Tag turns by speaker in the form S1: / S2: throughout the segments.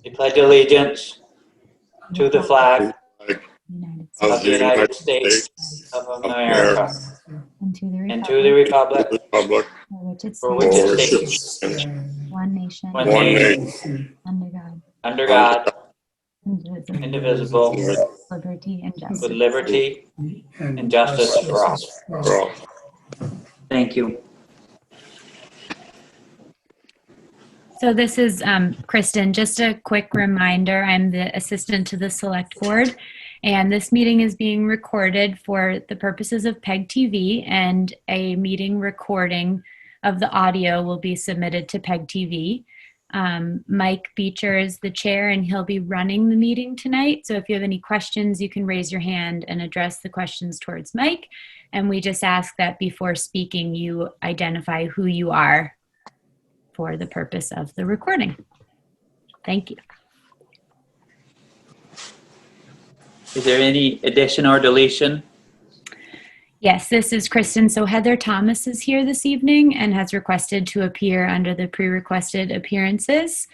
S1: I pledge allegiance to the flag of the United States of America
S2: and
S1: to the republic for which it stands,
S2: one nation,
S1: one nation,
S2: under God,
S1: indivisible,
S2: liberty and
S1: with
S2: justice.
S1: liberty and justice for all. Thank you.
S2: So this is Kristen. Just a quick reminder, I'm the assistant to the select board, and this meeting is being recorded for the purposes of PEG TV, and a meeting recording of the audio will be submitted to PEG TV. Mike Beecher is the chair, and he'll be running the meeting tonight. So if you have any questions, you can raise your hand and address the questions towards Mike. And we just ask that before speaking, you identify who you are for the purpose of the recording. Thank you.
S1: Is there any addition or deletion?
S2: Yes, this is Kristen. So Heather Thomas is here this evening and has requested to appear under the pre-requested appearances.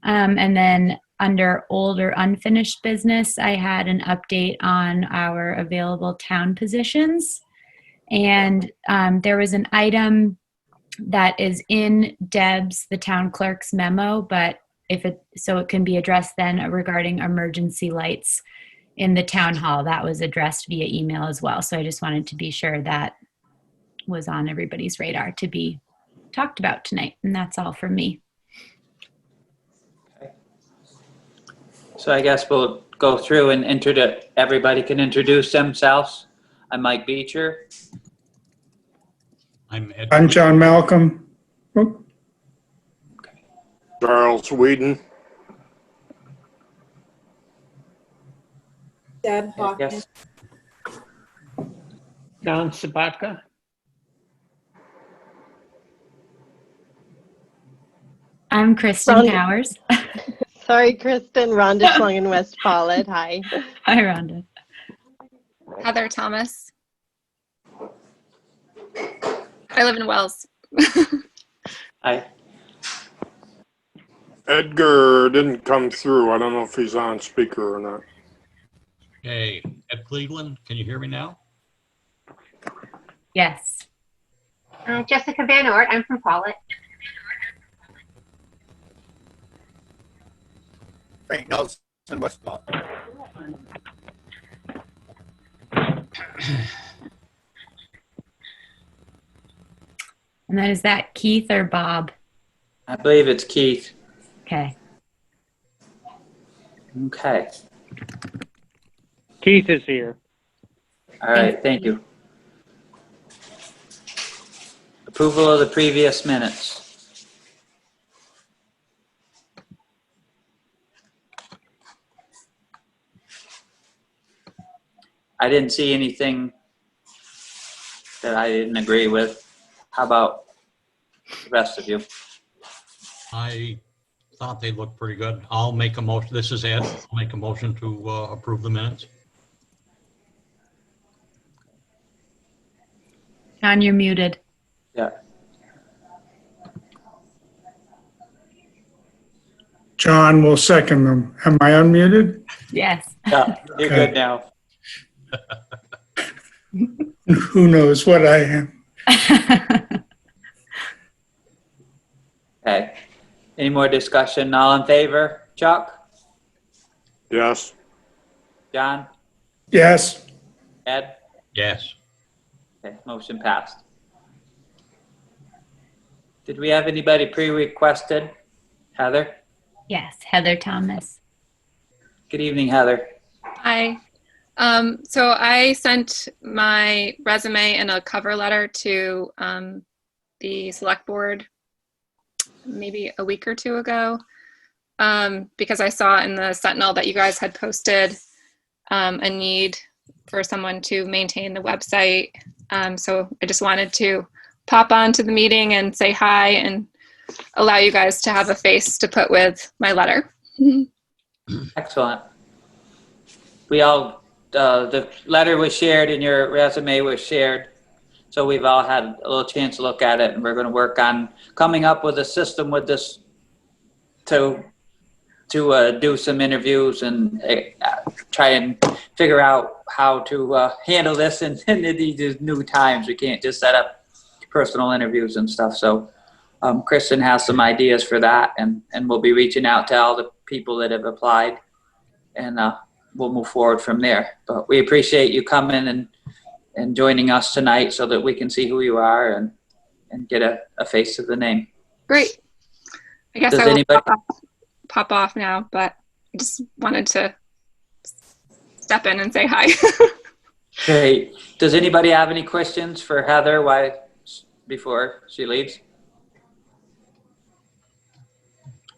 S2: And then under old or unfinished business, I had an update on our available town positions. And there was an item that is in Deb's, the town clerk's memo, but so it can be addressed then regarding emergency lights in the town hall. That was addressed via email as well. So I just wanted to be sure that was on everybody's radar to be talked about tonight. And that's all from me.
S1: Okay. So I guess we'll go through and everybody can introduce themselves. I'm Mike Beecher.
S3: I'm John Malcolm. Oh,
S4: Charles Whedon.
S5: Deb Hoffman.
S1: Yes.
S6: Don Sabatka.
S2: I'm Kristen
S5: Rhonda.
S2: Powers.
S5: Sorry, Kristen. Rhonda Schlung in West Pawlet. Hi.
S2: Hi, Rhonda.
S7: Heather Thomas. I live in Wells.
S1: Hi.
S4: Edgar didn't come through. I don't know if he's on speaker or not.
S8: Hey, Ed Cleveland, can you hear me now?
S2: Yes.
S9: Jessica Van Ort, I'm from Pawlet.
S10: Frank Nelson, West Ball.
S2: And then is that Keith or Bob?
S1: I believe it's Keith.
S2: Okay.
S1: Okay.
S6: Keith is here.
S1: All right. Thank you. Approval of the previous minutes. I didn't see anything that I didn't agree with. How about the rest of you?
S8: I thought they looked pretty good. I'll make a motion. This is Ed. I'll make a motion to approve the minutes.
S2: John, you're muted.
S1: Yeah.
S3: John will second them. Am I unmuted?
S2: Yes.
S1: Yeah, you're
S3: Okay.
S1: good now.
S3: Who knows what I am?
S1: Okay. Any more discussion? All in favor? Chuck?
S4: Yes.
S1: John?
S3: Yes.
S1: Ed?
S8: Yes.
S1: Okay, motion passed. Did we have anybody pre-requested? Heather?
S2: Yes, Heather Thomas.
S1: Good evening, Heather.
S7: Hi. So I sent my resume and a cover letter to the select board maybe a week or two ago because I saw in the Sentinel that you guys had posted a need for someone to maintain the website. So I just wanted to pop on to the meeting and say hi and allow you guys to have a face to put with my letter.
S1: Excellent. We all, the letter was shared and your resume was shared. So we've all had a little chance to look at it, and we're going to work on coming up with a system with this to do some interviews and try and figure out how to handle this in these new times. We can't just set up personal interviews and stuff. So Kristen has some ideas for that, and we'll be reaching out to all the people that have applied, and we'll move forward from there. But we appreciate you coming and joining us tonight so that we can see who you are and get a face to the name.
S7: Great. I guess
S1: Does
S7: I will
S1: anybody-
S7: pop off now, but I just wanted to step in and say hi.
S1: Great. Does anybody have any questions for Heather before she leaves?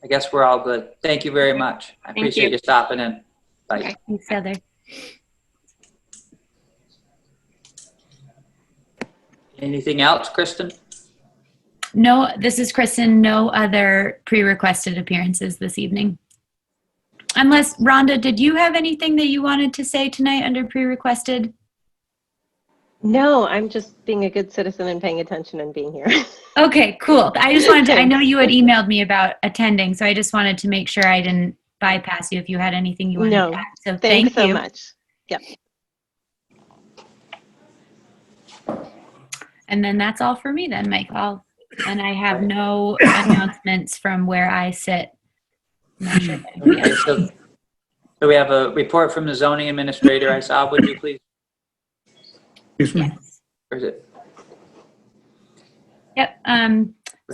S1: I guess we're all good. Thank you very much. I appreciate you stopping in. Bye.
S7: Okay.
S2: Thanks, Heather.
S1: Anything else, Kristen?
S2: No, this is Kristen. No other pre-requested appearances this evening. Unless, Rhonda, did you have anything that you wanted to say tonight under pre-requested?
S5: No, I'm just being a good citizen and paying attention and being here.
S2: Okay, cool. I just wanted to, I know
S5: Thanks.
S2: you had emailed me about attending, so I just wanted to make sure I didn't bypass you if you had anything you wanted
S5: No,
S2: to add. So
S5: Thanks
S2: thank
S5: so
S2: you.
S5: much. Yep.
S2: And then that's all for me then, Mike. And I have no announcements from where I sit. I'm not sure if anybody
S1: Okay,
S2: else-
S1: so we have a report from the zoning administrator. I saw, would you please?
S3: Excuse me.
S2: Yes.
S1: Where is it?
S2: Yep.
S1: Great.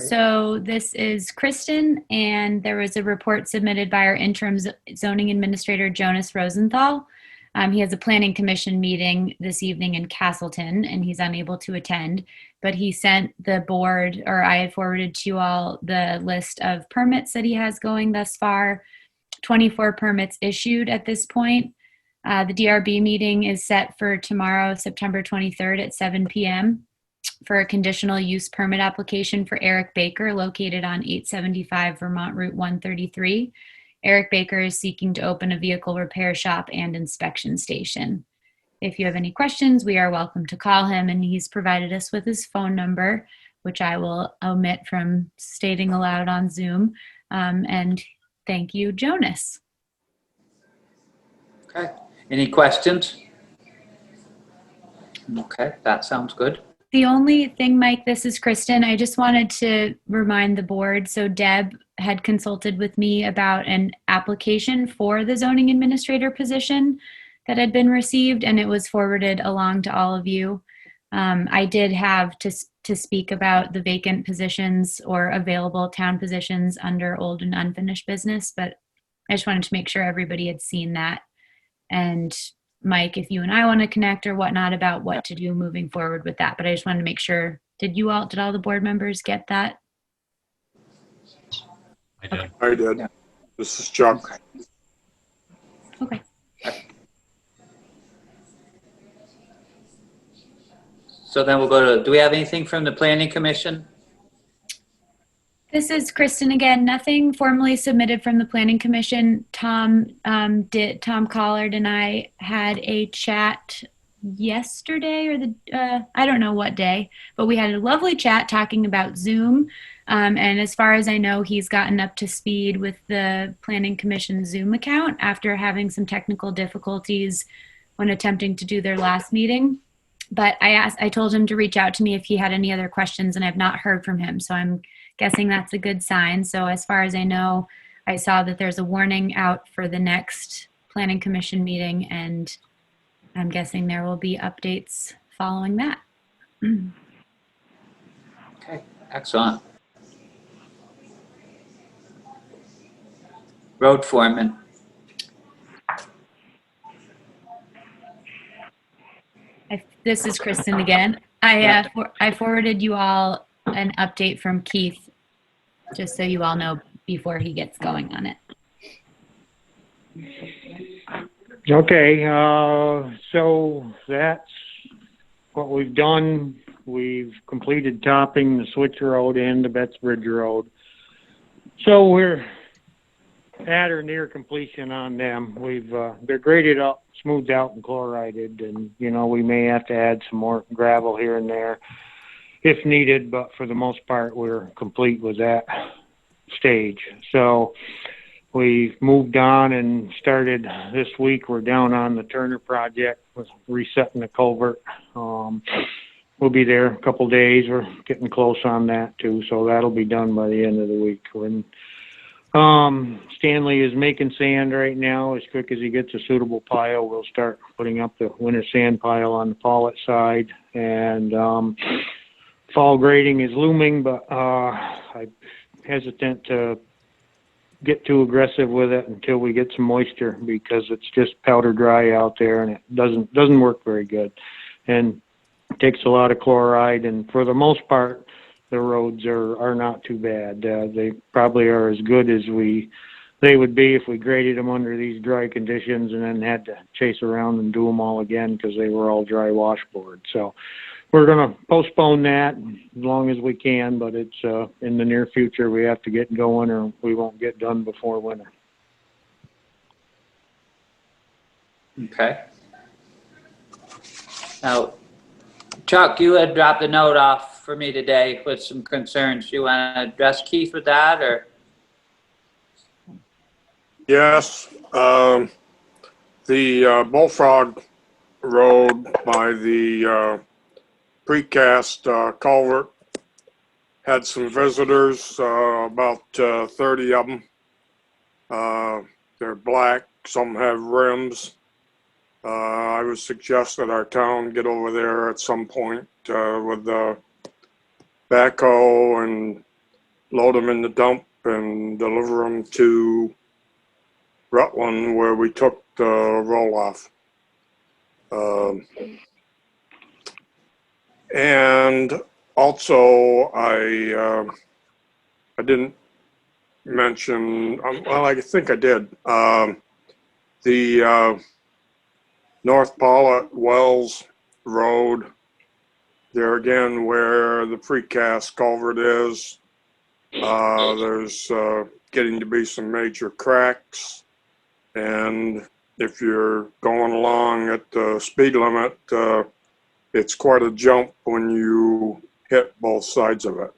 S2: So this is Kristen, and there was a report submitted by our interim zoning administrator, Jonas Rosenthal. He has a planning commission meeting this evening in Castleton, and he's unable to attend, but he sent the board, or I had forwarded to you all, the list of permits that he has going thus far. 24 permits issued at this point. The DRB meeting is set for tomorrow, September 23rd at 7 p.m. for a conditional use permit application for Eric Baker, located on 875 Vermont Route 133. Eric Baker is seeking to open a vehicle repair shop and inspection station. If you have any questions, we are welcome to call him, and he's provided us with his phone number, which I will omit from stating aloud on Zoom. And thank you, Jonas.
S1: Okay. Any questions? Okay, that sounds good.
S2: The only thing, Mike, this is Kristen. I just wanted to remind the board. So Deb had consulted with me about an application for the zoning administrator position that had been received, and it was forwarded along to all of you. I did have to speak about the vacant positions or available town positions under old and unfinished business, but I just wanted to make sure everybody had seen that. And Mike, if you and I want to connect or whatnot about what to do moving forward with that, but I just wanted to make sure, did all the board members get that?
S8: I did.
S4: I did.
S1: Yeah.
S4: This is Chuck.
S2: Okay.
S1: So then we'll go to, do we have anything from the planning commission?
S2: This is Kristen again. Nothing formally submitted from the Planning Commission. Tom Collard and I had a chat yesterday or I don't know what day, but we had a lovely chat talking about Zoom. And as far as I know, he's gotten up to speed with the Planning Commission Zoom account after having some technical difficulties when attempting to do their last meeting. But I told him to reach out to me if he had any other questions, and I've not heard from him. So I'm guessing that's a good sign. So as far as I know, I saw that there's a warning out for the next Planning Commission meeting, and I'm guessing there will be updates following that.
S1: Okay, excellent. Road foreman.
S2: This is Kristen again. I forwarded you all an update from Keith, just so you all know before he gets going on it.
S6: Okay, so that's what we've done. We've completed topping the Switch Road and the Betts Bridge Road. So we're at or near completion on them. They're graded up, smoothed out, and chlorided, and we may have to add some more gravel here and there if needed, but for the most part we're complete with that stage. So we moved on and started this week. We're down on the Turner project, resetting the culvert. We'll be there a couple days. We're getting close on that too, so that'll be done by the end of the week. When Stanley is making sand right now, as quick as he gets a suitable pile, we'll start putting up the winter sand pile on the Pawlet side. And fall grading is looming, but I'm hesitant to get too aggressive with it until we get some moisture, because it's just powder dry out there and it doesn't work very good. And it takes a lot of chloride, and for the most part, the roads are not too bad. They probably are as good as they would be if we graded them under these dry conditions and then had to chase around and do them all again because they were all dry washboard. So we're going to postpone that as long as we can, but it's in the near future we have to get going or we won't get done before winter.
S1: Okay. Now, Chuck, you had dropped a note off for me today with some concerns. You want to address Keith with that, or?
S4: Yes, the Bullfrog Road by the precast culvert had some visitors, about 30 of them. They're black, some have rims. I would suggest that our town get over there at some point with the backhoe and load them in the dump and deliver them to Rutland, where we took the roll off. And also, I didn't mention, well, I think I did, the North Pawlet Wells Road, there again where the precast culvert is, there's getting to be some major cracks, and if you're going along at the speed limit, it's quite a jump when you hit both sides of it.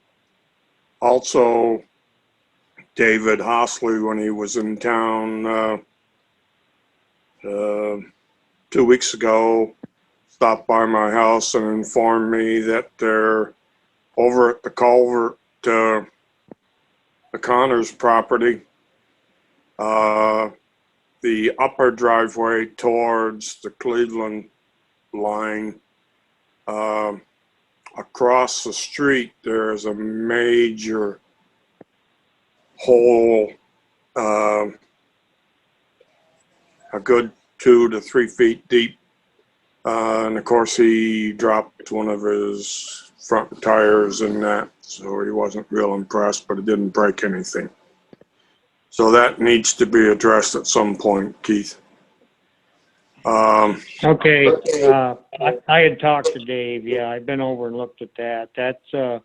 S4: Also, David Hosley, when he was in town 2 weeks ago, stopped by my house and informed me that they're over at the culvert, the Connors property, the upper driveway towards the Cleveland line, across the street, there's a major hole, a good 2 to 3 feet deep. And of course he dropped one of his front tires in that, so he wasn't real impressed, but it didn't break anything. So that needs to be addressed at some point, Keith.
S6: Okay, I had talked to Dave. Yeah, I've been over and looked at that. That's a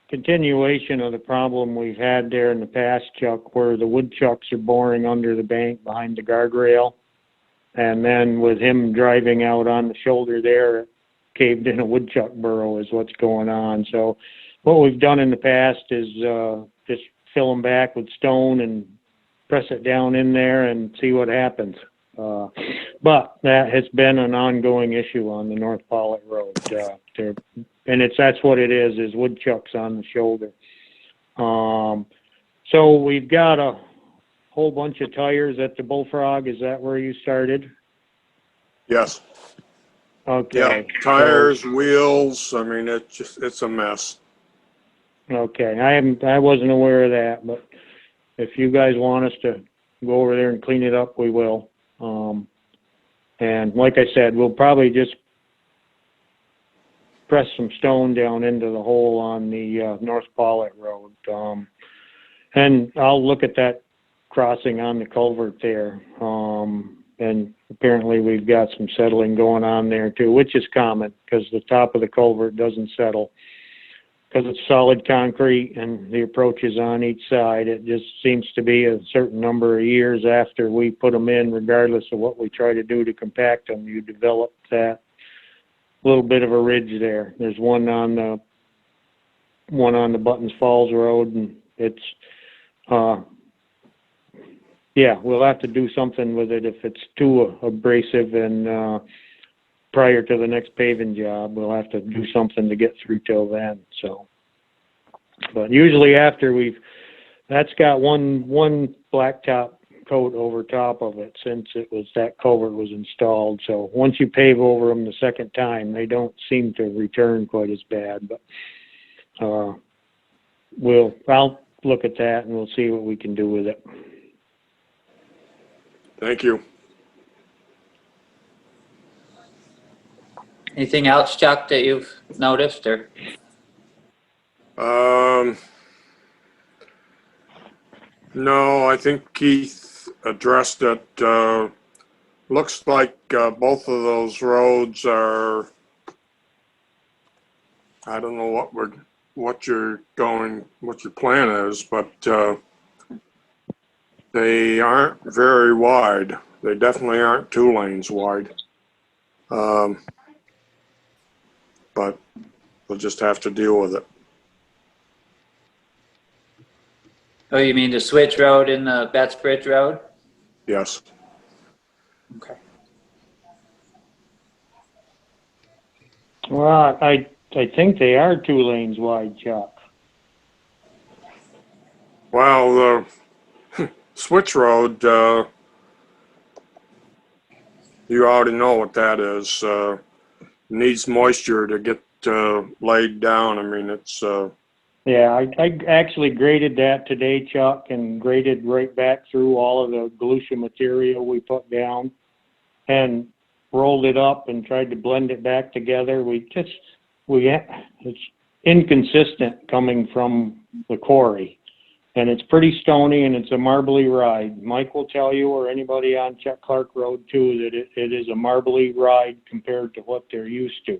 S6: continuation of the problem we've had there in the past, Chuck, where the woodchucks are boring under the bank behind the guardrail. And then with him driving out on the shoulder there, it caved in a woodchuck burrow is what's going on. So what we've done in the past is just fill them back with stone and press it down in there and see what happens. But that has been an ongoing issue on the North Pawlet Road. And that's what it is woodchucks on the shoulder. So we've got a whole bunch of tires at the Bullfrog. Is that where you started?
S4: Yes.
S6: Okay.
S4: Yeah, tires, wheels, I mean, it's a mess.
S6: Okay, I wasn't aware of that, but if you guys want us to go over there and clean it up, we will. And like I said, we'll probably just press some stone down into the hole on the North Pawlet Road. And I'll look at that crossing on the culvert there. And apparently we've got some settling going on there too, which is common because the top of the culvert doesn't settle because it's solid concrete and the approach is on each side. It just seems to be a certain number of years after we put them in, regardless of what we try to do to compact them, you develop that little bit of a ridge there. There's one on the Buttons Falls Road, and it's yeah, we'll have to do something with it if it's too abrasive and, prior to the next paving job, we'll have to do something to get through till then, so. But usually after that's got one blacktop coat over top of it since that culvert was installed. So once you pave over them the second time, they don't seem to return quite as bad, but, I'll look at that and we'll see what we can do with it.
S4: Thank you.
S1: Anything else, Chuck, that you've noticed or?
S4: No, I think Keith addressed it. Looks like both of those roads are, I don't know what your plan is, but they aren't very wide. They definitely aren't 2 lanes wide. But we'll just have to deal with it.
S1: Oh, you mean the Switch Road and the Betts Bridge Road?
S4: Yes.
S1: Okay.
S6: Well, I think they are 2 lanes wide, Chuck.
S4: Well, the Switch Road, you already know what that is. Needs moisture to get laid down. I mean, it's
S6: Yeah, I actually graded that today, Chuck, and graded right back through all of the Deletion material we put down and rolled it up and tried to blend it back together. It's inconsistent coming from the quarry, and it's pretty stony and it's a marbly ride. Mike will tell you, or anybody on Chuck Clark Road too, that it is a marbly ride compared to what they're used to.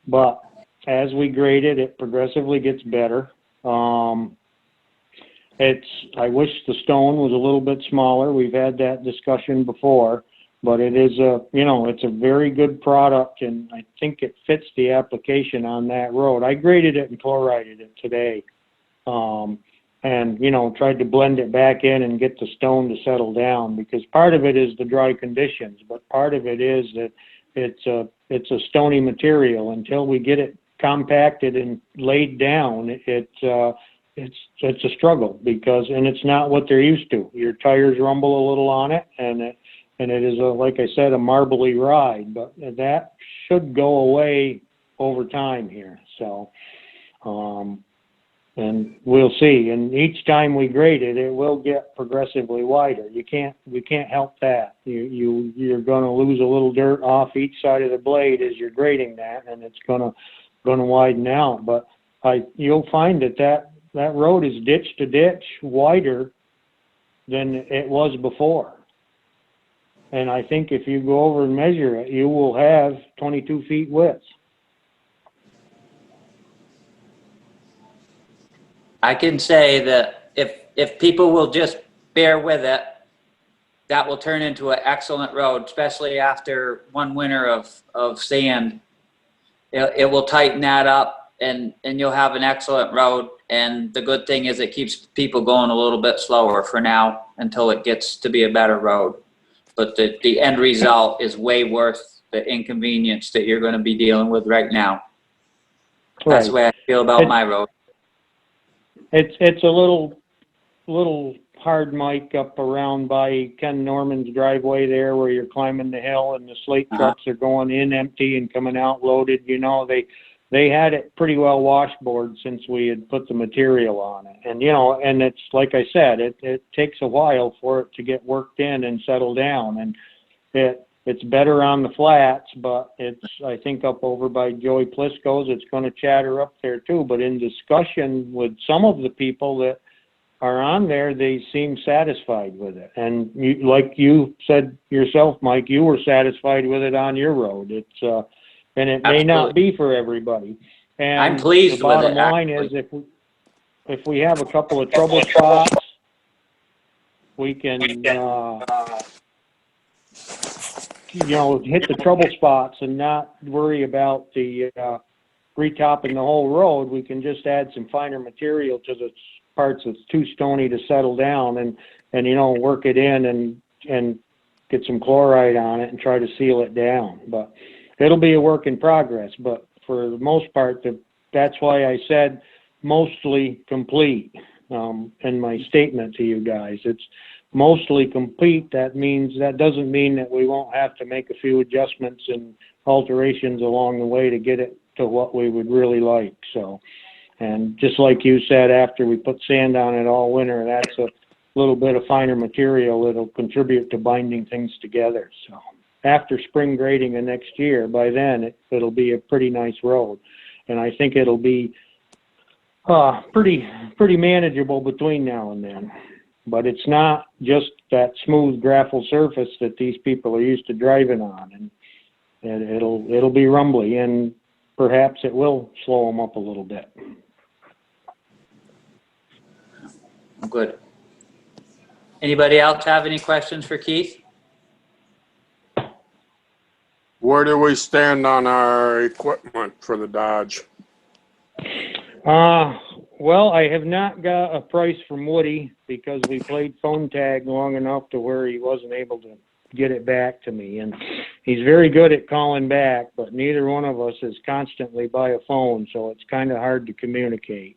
S6: But as we grade it, it progressively gets better. I wish the stone was a little bit smaller. We've had that discussion before, but it is it's a very good product, and I think it fits the application on that road. I graded it and chlorided it today, and tried to blend it back in and get the stone to settle down, because part of it is the dry conditions, but part of it is that it's a stony material. Until we get it compacted and laid down, it's a struggle, and it's not what they're used to. Your tires rumble a little on it, and it is like I said, a marbly ride, but that should go away over time here. So, and we'll see. And each time we grade it, it will get progressively wider. We can't help that. You're going to lose a little dirt off each side of the blade as you're grading that, and it's going to widen out. But you'll find that road is ditch to ditch wider than it was before. And I think if you go over and measure it, you will have 22 feet width.
S1: I can say that if people will just bear with it, that will turn into an excellent road, especially after one winter of sand. It will tighten that up, and you'll have an excellent road. And the good thing is it keeps people going a little bit slower for now until it gets to be a better road. But the end result is way worth the inconvenience that you're going to be dealing with right now. That's the way I feel about my road.
S6: It's a little hard, Mike, up around by Ken Norman's driveway there, where you're climbing the hill and the slate trucks are going in empty and coming out loaded. They had it pretty well washboard since we had put the material on it. And, and it's like I said, it takes a while for it to get worked in and settle down. And it's better on the flats, but I think up over by Joey Plisco's, it's going to chatter up there too. But in discussion with some of the people that are on there, they seem satisfied with it. And like you said yourself, Mike, you were satisfied with it on your road. And it may not be for everybody. And
S1: I'm pleased with it.
S6: The bottom line is if we have a couple of trouble spots, we can, hit the trouble spots and not worry about the retopping the whole road. We can just add some finer material to the parts that's too stony to settle down. and, work it in and get some chloride on it and try to seal it down. But it'll be a work in progress. But for the most part, that's why I said mostly complete in my statement to you guys. It's mostly complete. That doesn't mean that we won't have to make a few adjustments and alterations along the way to get it to what we would really like. So, and just like you said, after we put sand on it all winter, that's a little bit of finer material that'll contribute to binding things together. So after spring grading of next year, by then it'll be a pretty nice road, and I think it'll be pretty manageable between now and then. But it's not just that smooth gravel surface that these people are used to driving on, and it'll be rumbly, and perhaps it will slow them up a little bit.
S1: Good. Anybody else have any questions for Keith?
S4: Where do we stand on our equipment for the Dodge?
S6: Well, I have not got a price from Woody because we played phone tag long enough to where he wasn't able to get it back to me. And he's very good at calling back, but neither one of us is constantly by a phone, so it's kind of hard to communicate.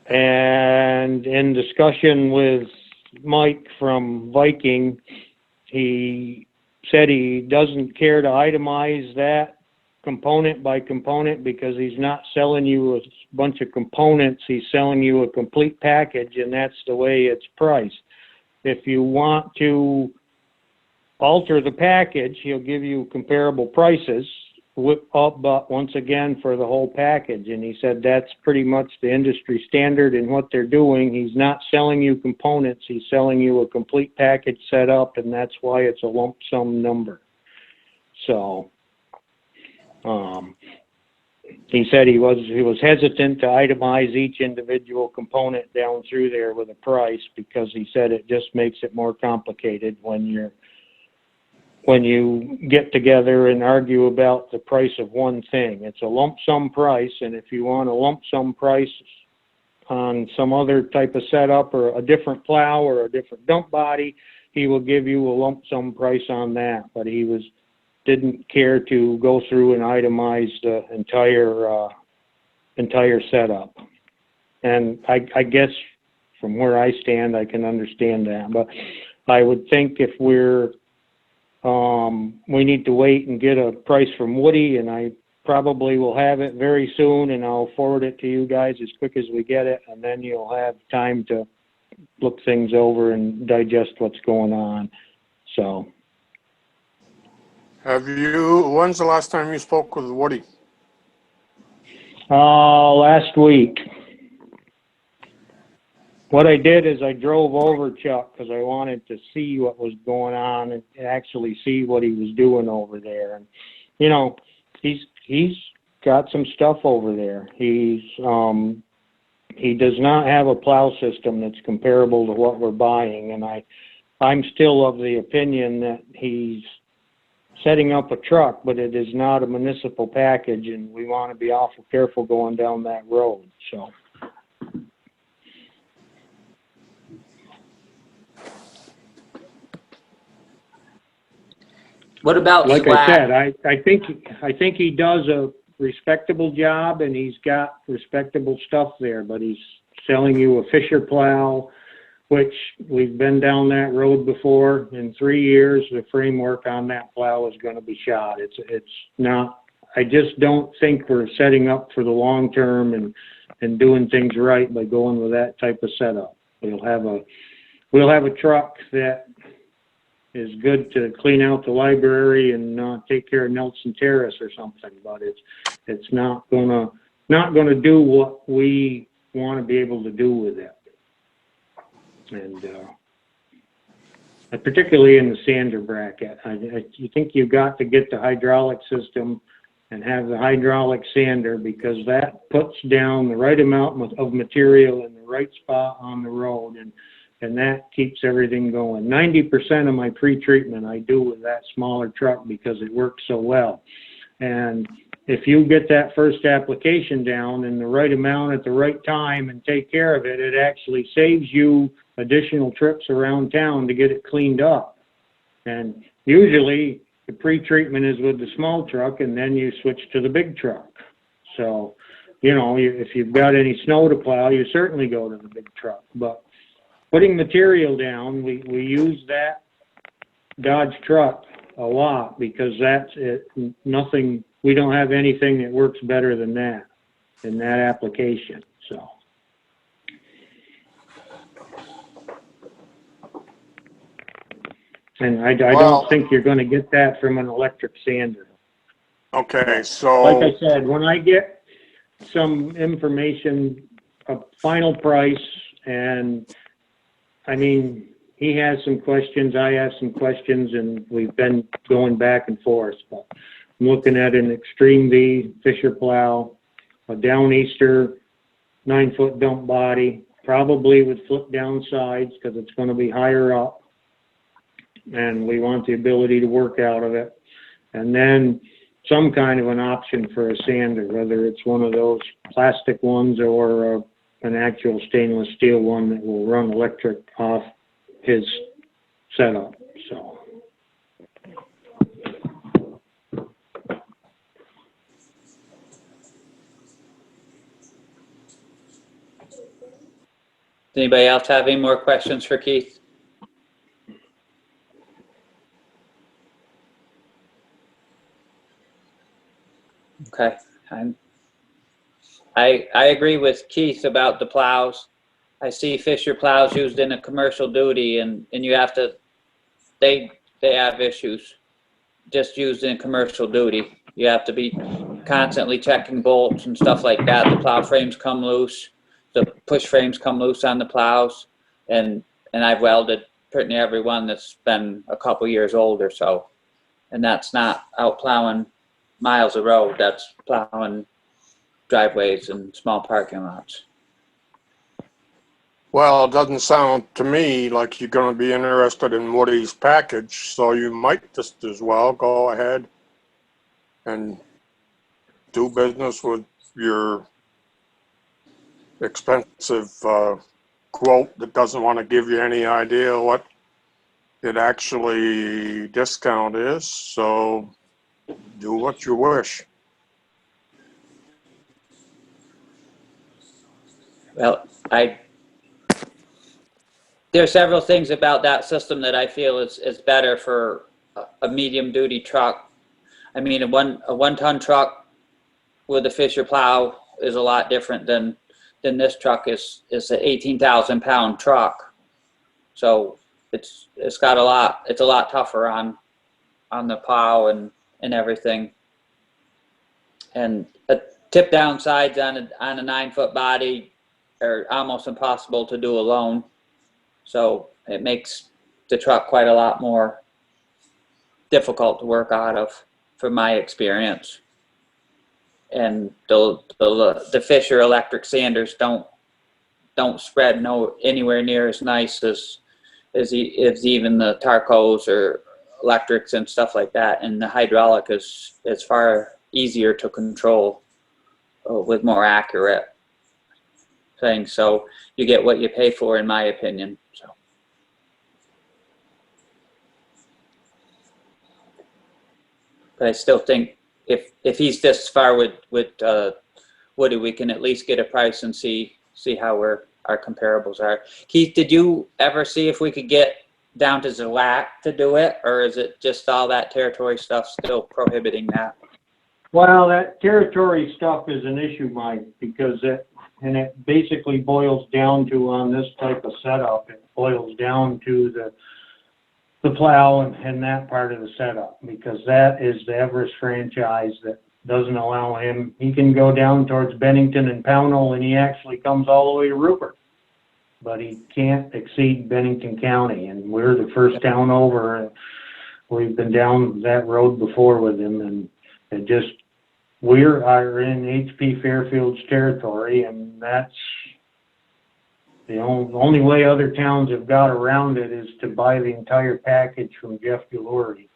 S6: And in discussion with Mike from Viking, he said he doesn't care to itemize that component by component because he's not selling you a bunch of components. He's selling you a complete package, and that's the way it's priced. If you want to alter the package, he'll give you comparable prices, but once again for the whole package. And he said that's pretty much the industry standard in what they're doing. He's not selling you components. He's selling you a complete package set up, and that's why it's a lump sum number. So he said he was hesitant to itemize each individual component down through there with a price because he said it just makes it more complicated when you get together and argue about the price of one thing. It's a lump sum price, and if you want a lump sum price on some other type of setup or a different plow or a different dump body, he will give you a lump sum price on that. But he didn't care to go through and itemize the entire setup. And I guess from where I stand, I can understand that. But I would think if we need to wait and get a price from Woody, and I probably will have it very soon, and I'll forward it to you guys as quick as we get it, and then you'll have time to look things over and digest what's going on. So.
S4: When's the last time you spoke with Woody?
S6: Last week. What I did is I drove over Chuck because I wanted to see what was going on and actually see what he was doing over there. And, he's got some stuff over there. He does not have a plow system that's comparable to what we're buying. And I'm still of the opinion that he's setting up a truck, but it is not a municipal package, and we want to be awful careful going down that road. So.
S1: What about
S6: like
S1: swag?
S6: I said, I think he does a respectable job, and he's got respectable stuff there, but he's selling you a Fisher plow, which we've been down that road before. In 3 years, the framework on that plow is going to be shot. It's not, I just don't think we're setting up for the long term and doing things right by going with that type of setup. We'll have a truck that is good to clean out the library and take care of Nelson Terrace or something, but it's not gonna do what we want to be able to do with it. And particularly in the sander bracket, you think you've got to get the hydraulic system and have the hydraulic sander, because that puts down the right amount of material in the right spot on the road, and that keeps everything going. 90% of my pre-treatment I do with that smaller truck because it works so well. And if you get that first application down in the right amount at the right time and take care of it, it actually saves you additional trips around town to get it cleaned up. And usually the pre-treatment is with the small truck and then you switch to the big truck. So, you know, if you've got any snow to plow, you certainly go to the big truck. But putting material down, we use that Dodge truck a lot because that's it. Nothing, we don't have anything that works better than that in that application. So. And I don't think you're going to get that from an electric sander.
S4: Okay, so.
S6: Like I said, when I get some information, a final price, and I mean, he has some questions, I have some questions, and we've been going back and forth. But I'm looking at an Extreme V Fisher plow, a Downeaster 9-foot dump body, probably with flip down sides because it's going to be higher up. And we want the ability to work out of it. And then some kind of an option for a sander, whether it's one of those plastic ones or an actual stainless steel one that will run electric off his setup. So.
S1: Does anybody else have any more questions for Keith? Okay, I agree with Keith about the plows. I see Fisher plows used in a commercial duty, and you have to, they have issues just used in commercial duty. You have to be constantly checking bolts and stuff like that. The plow frames come loose, the push frames come loose on the plows, and I've welded pretty near every one that's been a couple years old or so, and that's not out plowing miles of road, that's plowing driveways and small parking lots.
S4: Well, it doesn't sound to me like you're going to be interested in Woody's package, so you might just as well go ahead and do business with your expensive quote that doesn't want to give you any idea what it actually discount is, so do what you wish.
S1: Well, there are several things about that system that I feel is better for a medium duty truck. I mean, a one ton truck with a Fisher plow is a lot different than this truck is an 18,000 pound truck. So it's a lot tougher on the plow and everything. And a tip down sides on a 9-foot body are almost impossible to do alone. So it makes the truck quite a lot more difficult to work out of, from my experience. And the Fisher electric sanders don't spread anywhere near as nice as even the Tarcos or electrics and stuff like that. And the hydraulic is far easier to control with more accurate things. So you get what you pay for, in my opinion. So. But I still think if he's this far with Woody, we can at least get a price and see how our comparables are. Keith, did you ever see if we could get down to Zelac to do it, or is it just all that territory stuff still prohibiting that?
S6: Well, that territory stuff is an issue, Mike, because it basically boils down to, on this type of setup, it boils down to the plow and that part of the setup, because that is the Everest franchise that doesn't allow him. He can go down towards Bennington and Pownell, and he actually comes all the way to Rupert, but he can't exceed Bennington County, and we're the first town over, and we've been down that road before with him, and it just, we are in HP Fairfield's territory, and that's the only way other towns have got around it is to buy the entire package from Jeff Delury.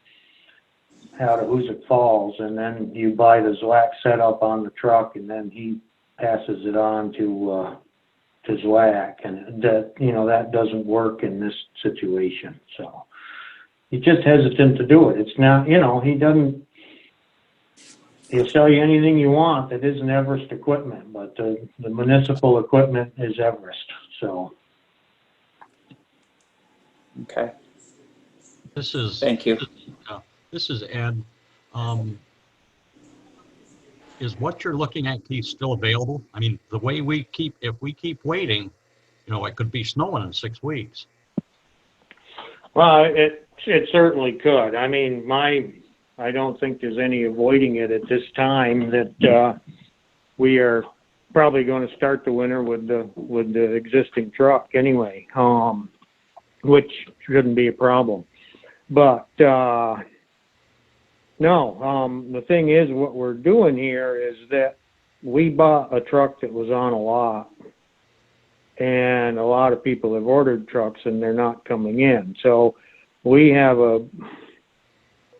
S6: out of Hoosick Falls, and then you buy the ZWAC setup on the truck, and then he passes it on to ZWAC, and that, you know, that doesn't work in this situation. So he's just hesitant to do it. It's not, you know, he'll sell you anything you want that isn't Everest equipment, but the municipal equipment is Everest. So
S1: Okay,
S8: This is,
S1: thank you.
S8: this is Ed. Is what you're looking at, Keith, still available? I mean, the way if we keep waiting, you know, it could be snowing in 6 weeks.
S6: well, it certainly could. I mean, I don't think there's any avoiding it at this time. That we are probably going to start the winter with the existing truck anyway, which shouldn't be a problem. But no, the thing is, what we're doing here is that we bought a truck that was on a lot, and a lot of people have ordered trucks and they're not coming in. So we have a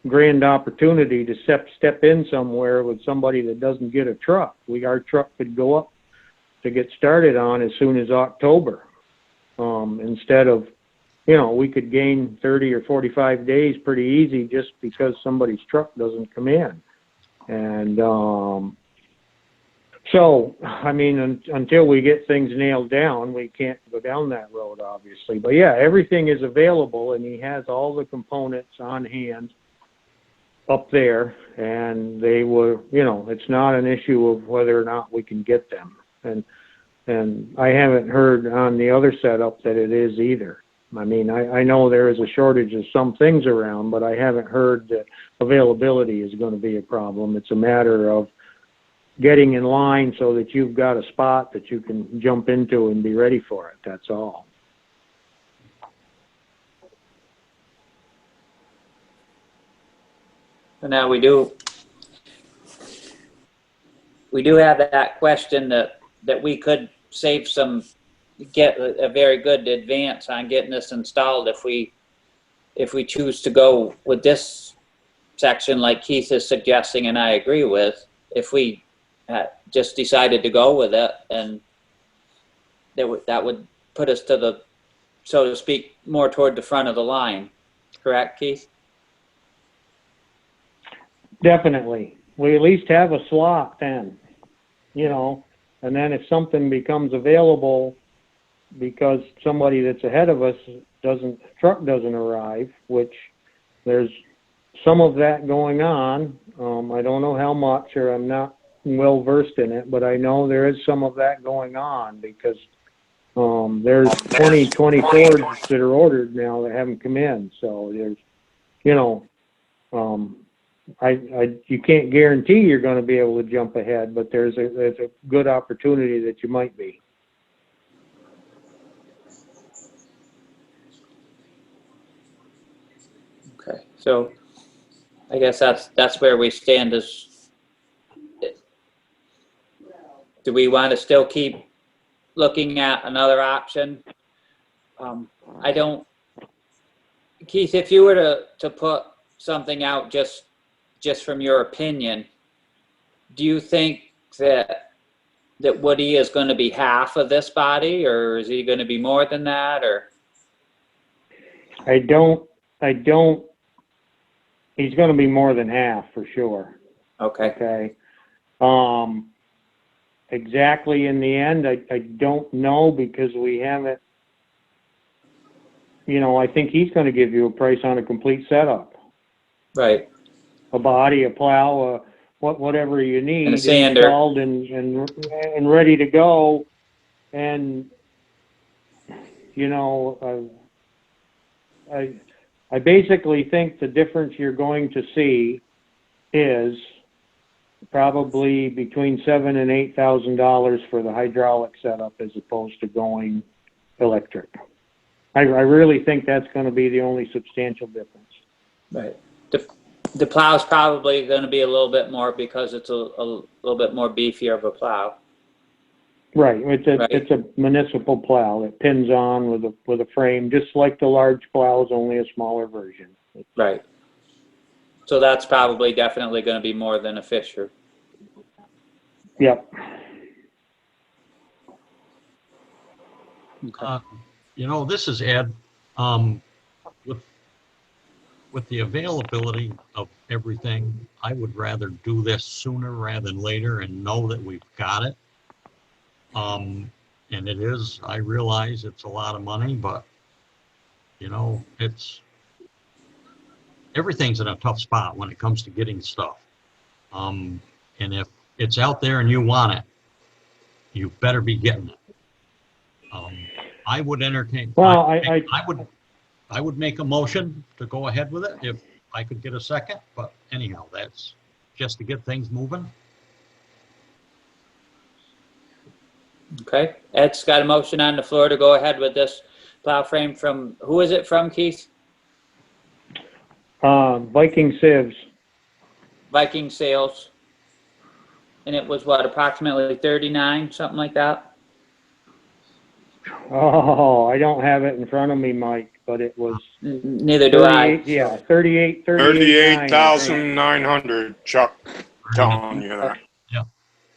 S6: grand opportunity to step in somewhere with somebody that doesn't get a truck. Our truck could go up to get started on as soon as October, instead of, you know, we could gain 30 or 45 days pretty easy just because somebody's truck doesn't come in. And so, I mean, until we get things nailed down, we can't go down that road, obviously. But yeah, everything is available, and he has all the components on hand up there, and they were, you know, it's not an issue of whether or not we can get them. And I haven't heard on the other setup that it is either. I mean, I know there is a shortage of some things around, but I haven't heard that availability is going to be a problem. It's a matter of getting in line so that you've got a spot that you can jump into and be ready for it. That's all.
S1: So now we do have that question that we could save get a very good advance on getting this installed if we choose to go with this section like Keith is suggesting, and I agree with. If we just decided to go with it, and that would put us to the, so to speak, more toward the front of the line. Correct, Keith?
S6: Definitely. We at least have a slot then, you know, and then if something becomes available because somebody that's ahead of us truck doesn't arrive, which there's some of that going on. I don't know how much, or I'm not well versed in it, but I know there is some of that going on because there's 20 Fords that are ordered now that haven't come in. So there's, you know, you can't guarantee you're going to be able to jump ahead, but there's a good opportunity that you might be.
S1: Okay, so I guess that's where we stand. Is, do we want to still keep looking at another option? I don't, Keith, if you were to put something out just from your opinion, do you think that Woody is going to be half of this body, or is he going to be more than that, or?
S6: I don't, he's going to be more than half for sure.
S1: Okay.
S6: Okay. Exactly in the end, I don't know because we haven't, you know, I think he's going to give you a price on a complete setup.
S1: Right.
S6: A body, a plow, whatever you need,
S1: and a sander,
S6: installed and ready to go. And, you know, I basically think the difference you're going to see is probably between $7,000 and $8,000 for the hydraulic setup as opposed to going electric. I really think that's going to be the only substantial difference.
S1: Right. The plow's probably going to be a little bit more because it's a little bit more beefier of a plow.
S6: Right. It's a municipal plow that pins on with a frame, just like the large plow is only a smaller version.
S1: Right. So that's probably definitely going to be more than a Fisher.
S6: Yep.
S1: Okay.
S8: This is Ed. Um, with the availability of everything, I would rather do this sooner rather than later and know that we've got it. And it is, I realize it's a lot of money, but everything's in a tough spot when it comes to getting stuff. And if it's out there and you want it, you better be getting it. I would entertain.
S6: Well,
S8: I would make a motion to go ahead with it if I could get a second. But anyhow, that's just to get things moving.
S1: Okay. Ed's got a motion on the floor to go ahead with this plow frame from, who is it from, Keith?
S6: Viking sieves.
S1: Viking Sales. And it was what, approximately 39, something like that?
S6: Oh, I don't have it in front of me, Mike, but it was
S1: Neither do I.
S6: Yeah, 38.
S4: 38,900, Chuck, telling you that.
S8: Yeah.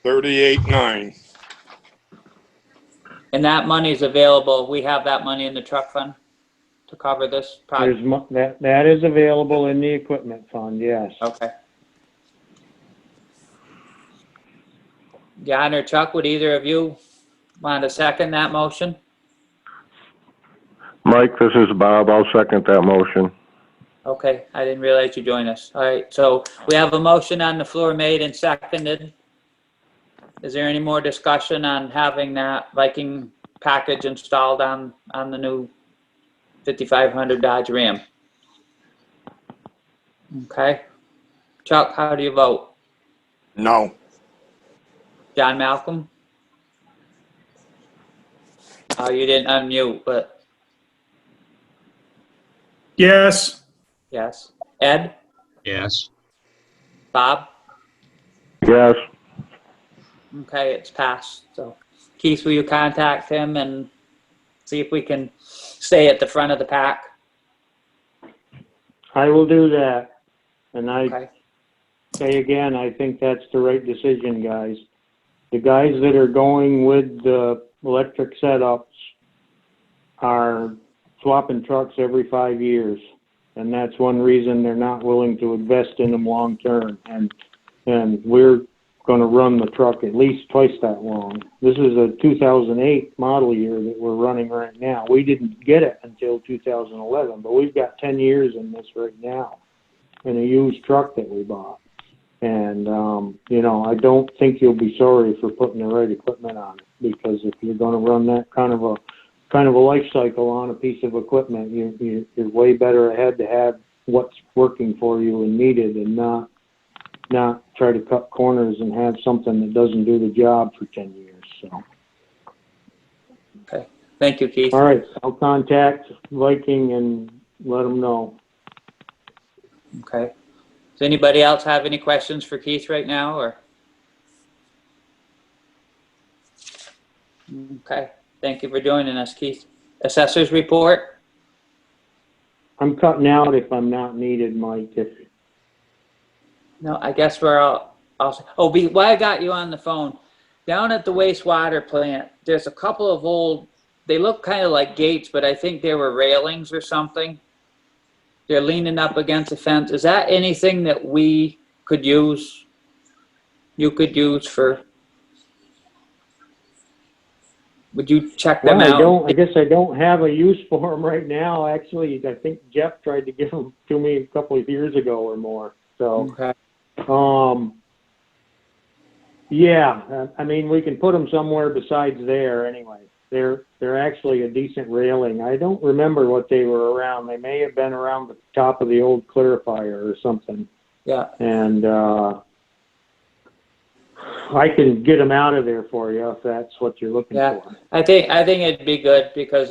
S4: 38,900.
S1: And that money is available. We have that money in the truck fund to cover this project.
S6: That is available in the equipment fund, yes.
S1: Okay. John or Chuck, would either of you want to second that motion?
S11: Mike, this is Bob. I'll second that motion.
S1: Okay, I didn't realize you joined us. All right, so we have a motion on the floor made and seconded. Is there any more discussion on having that Viking package installed on the new 5500 Dodge Ram? Okay. Chuck, how do you vote?
S4: No.
S1: John Malcolm? Oh, you didn't unmute, but
S3: Yes.
S1: yes. Ed?
S8: Yes.
S1: Bob?
S11: Yes.
S1: Okay, it's passed. So Keith, will you contact him and see if we can stay at the front of the pack?
S6: I will do that. And I
S1: Okay.
S6: say again, I think that's the right decision, guys. The guys that are going with the electric setups are swapping trucks every 5 years. And that's one reason they're not willing to invest in them long term. And we're going to run the truck at least twice that long. This is a 2008 model year that we're running right now. We didn't get it until 2011, but we've got 10 years in this right now in a used truck that we bought. And, I don't think you'll be sorry for putting the right equipment on it, because if you're going to run that kind of a life cycle on a piece of equipment, you're way better ahead to have what's working for you and needed, and not try to cut corners and have something that doesn't do the job for 10 years. So.
S1: Okay. Thank you, Keith.
S6: All right. I'll contact Viking and let them know.
S1: Okay. Does anybody else have any questions for Keith right now, or? Okay. Thank you for joining us, Keith. Assessor's report?
S6: I'm cutting out if I'm not needed, Mike.
S1: No, I guess we're all while I got you on the phone, down at the wastewater plant, there's a couple of old, they look kind of like gates, but I think they were railings or something. They're leaning up against the fence. Is that anything that we could use? You could use for? Would you check them out?
S6: I guess I don't have a use for them right now. Actually, I think Jeff tried to give them to me a couple of years ago or more. So,
S1: Okay.
S6: yeah, I mean, we can put them somewhere besides there anyway. They're actually a decent railing. I don't remember what they were around. They may have been around the top of the old clarifier or something.
S1: Yeah.
S6: And I can get them out of there for you if that's what you're looking for.
S1: I think it'd be good because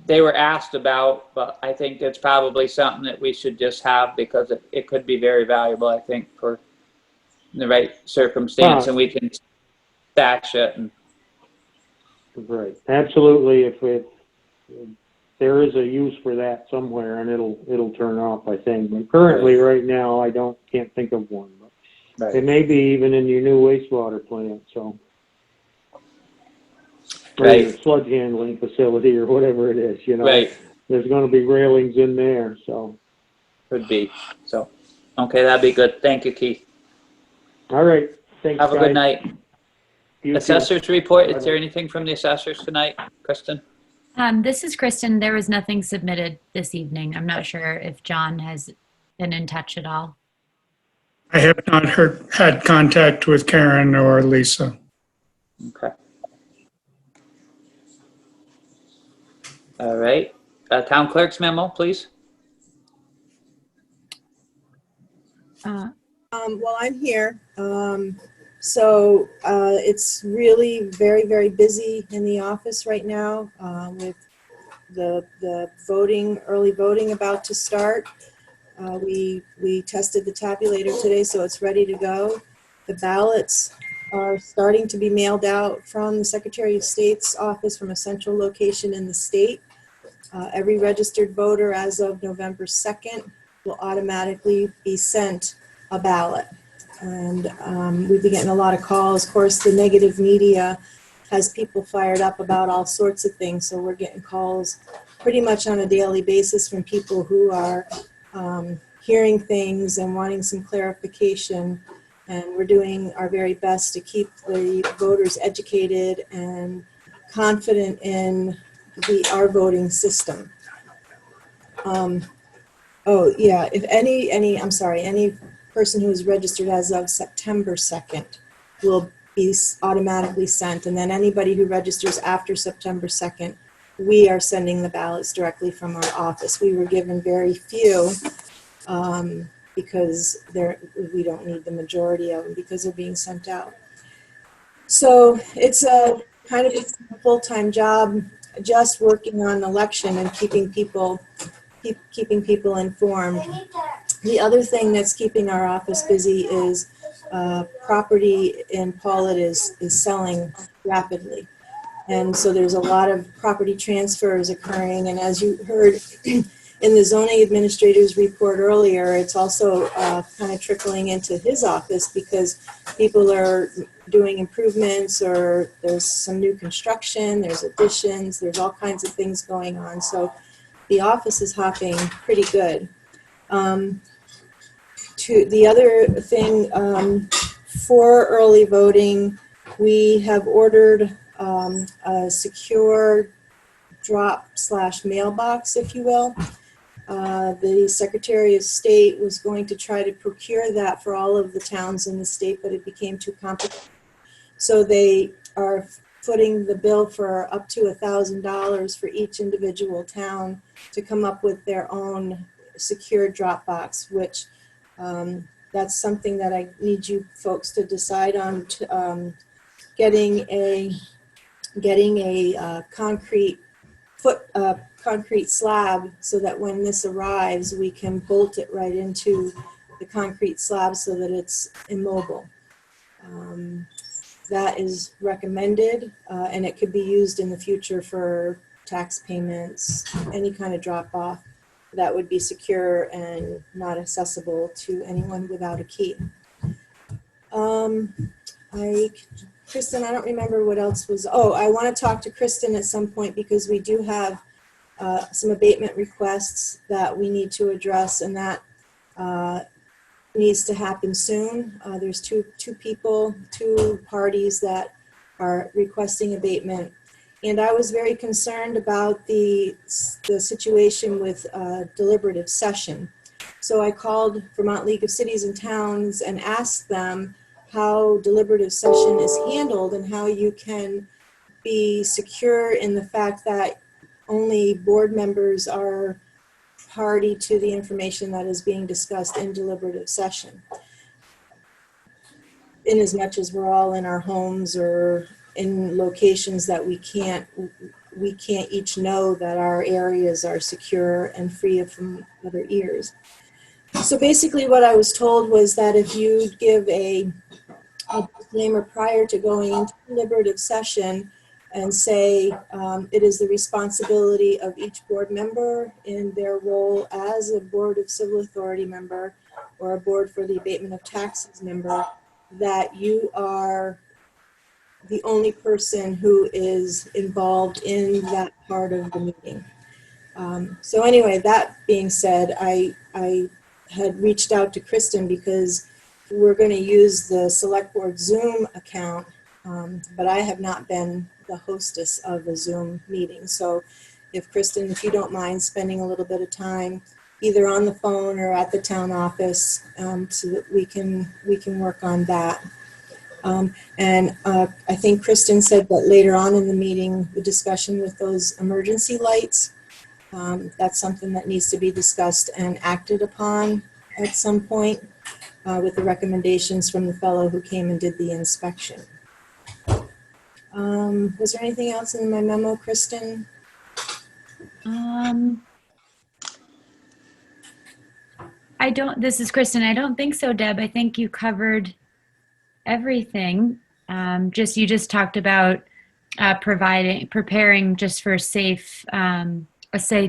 S1: they were asked about, but I think it's probably something that we should just have because it could be very valuable, I think, for the right circumstance, and we can stash it. And
S6: right. Absolutely. If there is a use for that somewhere, and it'll turn off, I think. But currently, right now, I can't think of one. But
S1: Right.
S6: it may be even in your new wastewater plant, so. Or
S1: Right.
S6: your sludge handling facility or whatever it is, you know.
S1: Right.
S6: There's gonna be railings in there, so.
S1: Could be. So, okay, that'd be good. Thank you, Keith.
S6: All right, thanks,
S1: Have a
S6: guys.
S1: good night.
S6: You too.
S1: Assessors report. Is there anything from the assessors tonight, Kristen?
S2: This is Kristen. There was nothing submitted this evening. I'm not sure if John has been in touch at all.
S3: I have not had contact with Karen or Lisa.
S1: Okay. All right. Town clerk's memo, please.
S12: Well, I'm here. So it's really very, very busy in the office right now with the voting, early voting about to start. We tested the tabulator today, so it's ready to go. The ballots are starting to be mailed out from the Secretary of State's office from a central location in the state. Every registered voter as of November 2nd will automatically be sent a ballot. And we've been getting a lot of calls. Of course, the negative media has people fired up about all sorts of things. So we're getting calls pretty much on a daily basis from people who are hearing things and wanting some clarification. And we're doing our very best to keep the voters educated and confident in our voting system. Oh yeah, if any person who is registered as of September 2nd will be automatically sent. And then anybody who registers after September 2nd, we are sending the ballots directly from our office. We were given very few because we don't need the majority of them because they're being sent out. So it's a kind of a full-time job, just working on election and keeping people informed. The other thing that's keeping our office busy is property in Pawlet is selling rapidly. And so there's a lot of property transfers occurring. And as you heard in the zoning administrator's report earlier, it's also kind of trickling into his office because people are doing improvements or there's some new construction, there's additions, there's all kinds of things going on. So the office is hopping pretty good. To the other thing, for early voting, we have ordered a secure drop/mailbox, if you will. The Secretary of State was going to try to procure that for all of the towns in the state, but it became too complicated. So they are footing the bill for up to $1,000 for each individual town to come up with their own secure drop box, which that's something that I need you folks to decide on. Getting a concrete slab so that when this arrives, we can bolt it right into the concrete slab so that it's immobile. That is recommended, and it could be used in the future for tax payments, any kind of drop off that would be secure and not accessible to anyone without a key. Kristen, I don't remember what else was, I want to talk to Kristen at some point because we do have some abatement requests that we need to address, and that needs to happen soon. There's two parties that are requesting abatement. And I was very concerned about the situation with deliberative session. So I called Vermont League of Cities and Towns and asked them how deliberative session is handled and how you can be secure in the fact that only board members are party to the information that is being discussed in deliberative session. In as much as we're all in our homes or in locations that we can't each know that our areas are secure and free from other ears. So basically what I was told was that if you give a disclaimer prior to going into deliberative session, and say it is the responsibility of each board member in their role as a Board of Civil Authority member or a Board for the Abatement of Taxes member, that you are the only person who is involved in that part of the meeting. So anyway, that being said, I had reached out to Kristen because we're going to use the Selectboard Zoom account, but I have not been the hostess of a Zoom meeting. So if Kristen, if you don't mind spending a little bit of time either on the phone or at the town office, so that we can work on that. I think Kristen said that later on in the meeting, the discussion with those emergency lights, that's something that needs to be discussed and acted upon at some point with the recommendations from the fellow who came and did the inspection. Was there anything else in my memo, Kristen?
S2: This is Kristen. I don't think so, Deb. I think you covered everything. You just talked about preparing just for a safe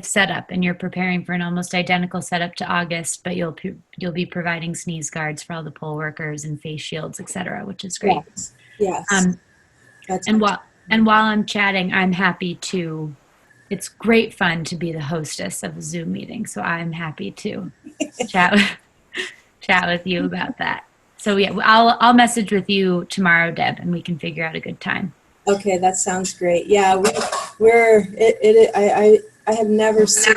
S2: setup, and you're preparing for an almost identical setup to August, but you'll be providing sneeze guards for all the poll workers and face shields, etc., which is great.
S12: Yes.
S2: And while I'm chatting, I'm happy to. It's great fun to be the hostess of a Zoom meeting, so I'm happy to chat with you about that. So yeah, I'll message with you tomorrow, Deb, and we can figure out a good time.
S12: Okay, that sounds great. Yeah, I have never seen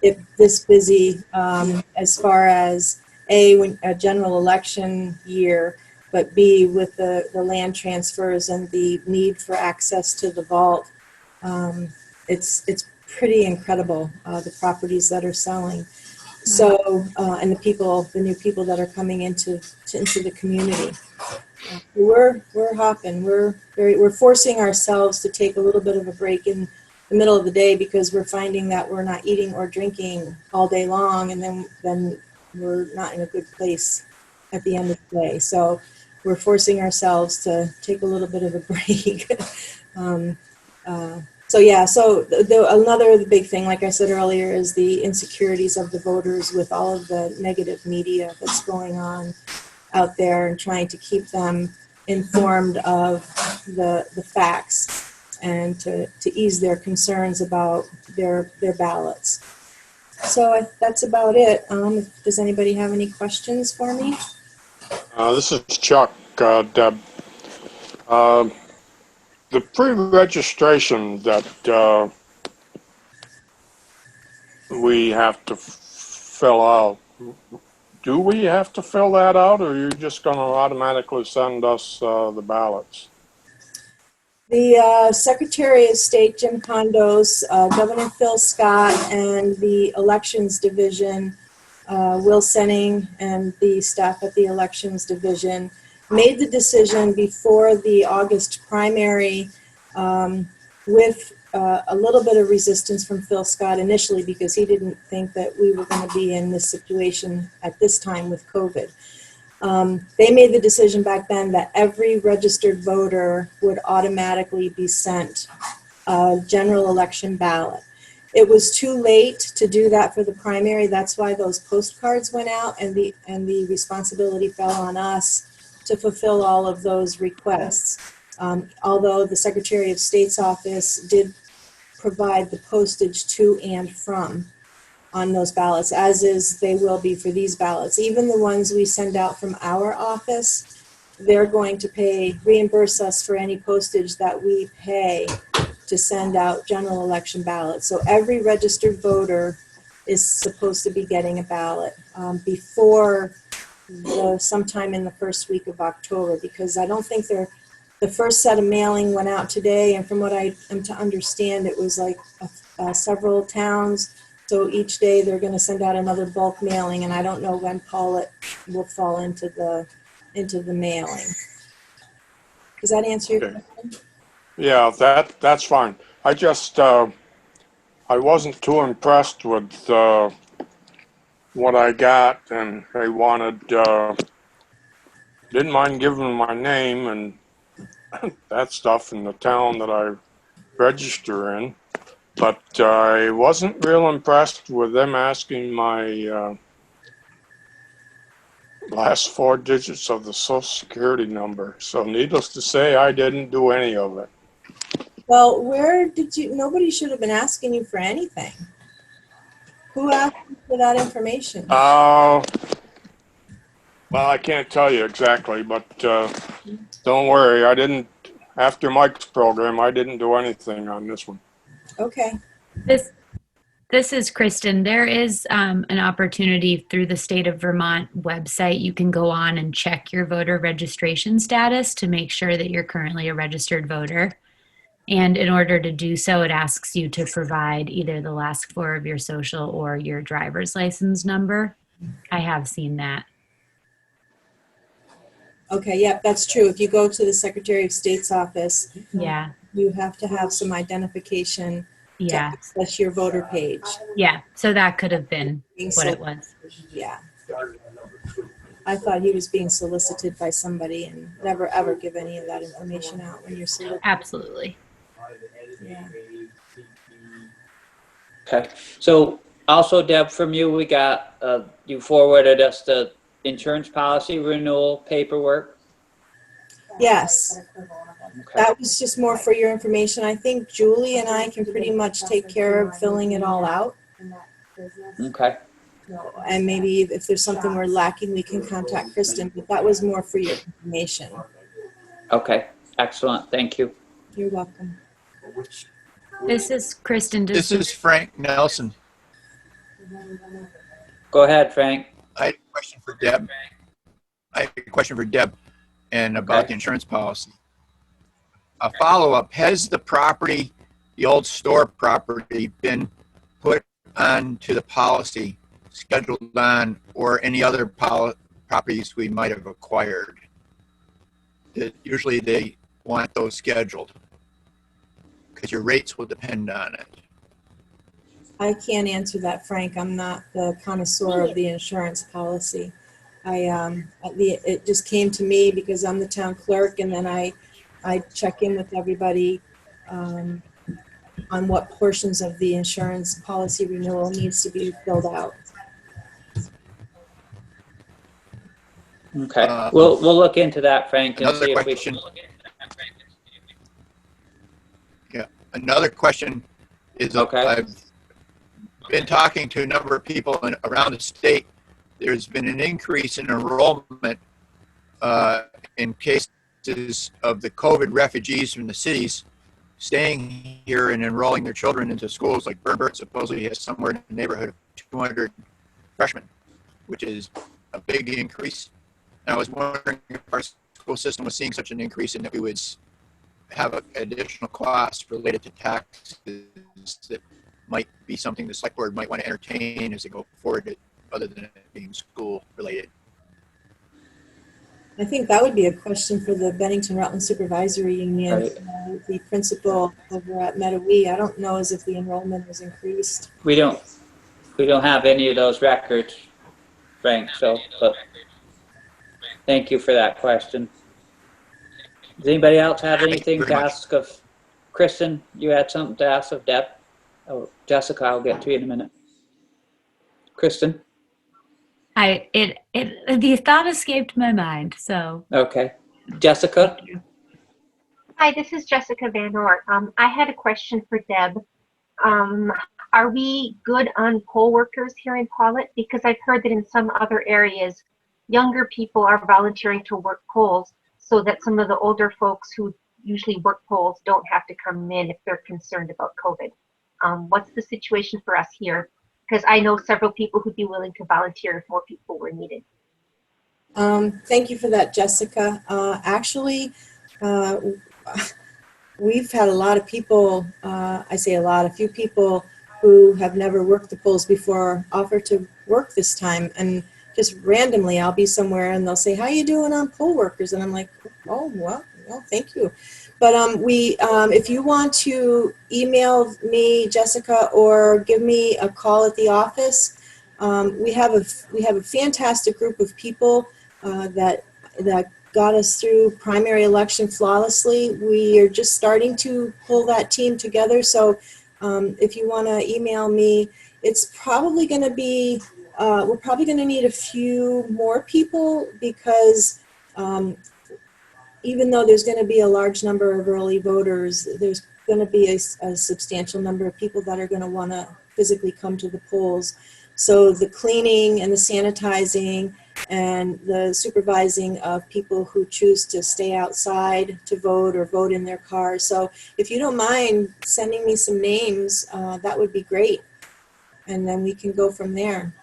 S12: it this busy as far as when a general election year, but B, with the land transfers and the need for access to the vault. It's pretty incredible, the properties that are selling. So, and the new people that are coming into the community. We're hopping. We're forcing ourselves to take a little bit of a break in the middle of the day because we're finding that we're not eating or drinking all day long, and then we're not in a good place at the end of the day. So we're forcing ourselves to take a little bit of a break. So the big thing, like I said earlier, is the insecurities of the voters with all of the negative media that's going on out there, and trying to keep them informed of the facts and to ease their concerns about their ballots. So that's about it. Does anybody have any questions for me?
S4: This is Chuck, Deb. The pre-registration that we have to fill out, do we have to fill that out, or are you just going to automatically send us the ballots?
S12: The Secretary of State, Jim Condos, Governor Phil Scott, and the Elections Division, Will Senning, and the staff at the Elections Division made the decision before the August primary with a little bit of resistance from Phil Scott initially, because he didn't think that we were going to be in this situation at this time with COVID. They made the decision back then that every registered voter would automatically be sent a general election ballot. It was too late to do that for the primary. That's why those postcards went out, and the responsibility fell on us to fulfill all of those requests. Although the Secretary of State's office did provide the postage to and from on those ballots, as is they will be for these ballots. Even the ones we send out from our office, they're going to reimburse us for any postage that we pay to send out general election ballots. So every registered voter is supposed to be getting a ballot before sometime in the first week of October, because I don't think the first set of mailing went out today, and from what I am to understand, it was like several towns. So each day they're going to send out another bulk mailing, and I don't know when Pawlet will fall into the mailing. Does that answer your question?
S4: Yeah, that's fine. I just I wasn't too impressed with what I got, and they wanted didn't mind giving my name, and that stuff in the town that I register in. But I wasn't real impressed with them asking my last 4 digits of the social security number. So needless to say, I didn't do any of it.
S12: Well, where did you, nobody should have been asking you for anything. Who asked you for that information?
S4: Well, I can't tell you exactly, but don't worry. I didn't, after Mike's program, I didn't do anything on this one.
S12: Okay.
S2: This is Kristen. There is an opportunity through the state of Vermont website. You can go on and check your voter registration status to make sure that you're currently a registered voter. And in order to do so, it asks you to provide either the last 4 of your social or your driver's license number. I have seen that.
S12: Okay, yep, that's true. If you go to the Secretary of State's office,
S2: Yeah.
S12: you have to have some identification to access your voter page.
S2: Yeah. So that could have been what it was.
S12: Yeah. I thought he was being solicited by somebody, and never ever give any of that information out when you're solicited.
S2: Absolutely.
S12: Yeah.
S1: Okay. So also, Deb, from you, we got, you forwarded us the insurance policy renewal paperwork.
S12: Yes.
S1: Okay.
S12: That was just more for your information. I think Julie and I can pretty much take care of filling it all out.
S1: Okay.
S12: And maybe if there's something we're lacking, we can contact Kristen, but that was more for your information.
S1: Okay. Excellent. Thank you.
S12: You're welcome.
S2: This is Kristen.
S10: This is Frank Nelson.
S1: Go ahead, Frank.
S10: I had a question for Deb. And about the insurance policy. A follow-up, has the property, the old store property, been put onto the policy, scheduled on, or any other properties we might have acquired? Usually they want those scheduled because your rates will depend on it.
S12: I can't answer that, Frank. I'm not the connoisseur of the insurance policy. It just came to me because I'm the town clerk, and then I check in with everybody on what portions of the insurance policy renewal needs to be filled out.
S1: Okay. We'll look into that, Frank, and
S10: Another
S1: see if we
S10: question.
S1: can.
S10: Yeah. Another question is,
S1: Okay.
S10: I've been talking to a number of people around the state. There's been an increase in enrollment in cases of the COVID refugees from the cities staying here and enrolling their children into schools. Like Bernburg supposedly has somewhere in the neighborhood of 200 freshmen, which is a big increase. And I was wondering if our school system was seeing such an increase and that we would have additional costs related to taxes that might be something the select board might want to entertain as they go forward, other than it being school related.
S12: I think that would be a question for the Bennington Rutland Supervisory Union,
S1: Right.
S12: the principal over at Meadowee. I don't know as if the enrollment has increased.
S1: We don't have any of those records, Frank, so, but thank you for that question. Does anybody else have anything to ask of Kristen? You had something to ask of Deb? Oh, Jessica, I'll get to you in a minute. Kristen?
S2: The thought escaped my mind, so.
S1: Okay. Jessica?
S9: Hi, this is Jessica Van Oort. I had a question for Deb. Are we good on poll workers here in Pawlet? Because I've heard that in some other areas, younger people are volunteering to work polls so that some of the older folks who usually work polls don't have to come in if they're concerned about COVID. What's the situation for us here? Because I know several people who'd be willing to volunteer if more people were needed.
S12: Thank you for that, Jessica. Actually, we've had a lot of people, I say a lot, a few people who have never worked the polls before offer to work this time. And just randomly, I'll be somewhere and they'll say, how you doing on poll workers? And I'm like, oh, well, thank you. But if you want to email me, Jessica, or give me a call at the office, we have a fantastic group of people that got us through primary election flawlessly. We are just starting to pull that team together. So if you want to email me, it's probably going to be, we're probably going to need a few more people because even though there's going to be a large number of early voters, there's going to be a substantial number of people that are going to want to physically come to the polls. So the cleaning and the sanitizing and the supervising of people who choose to stay outside to vote or vote in their cars. So if you don't mind sending me some names, that would be great. And then we can go from there.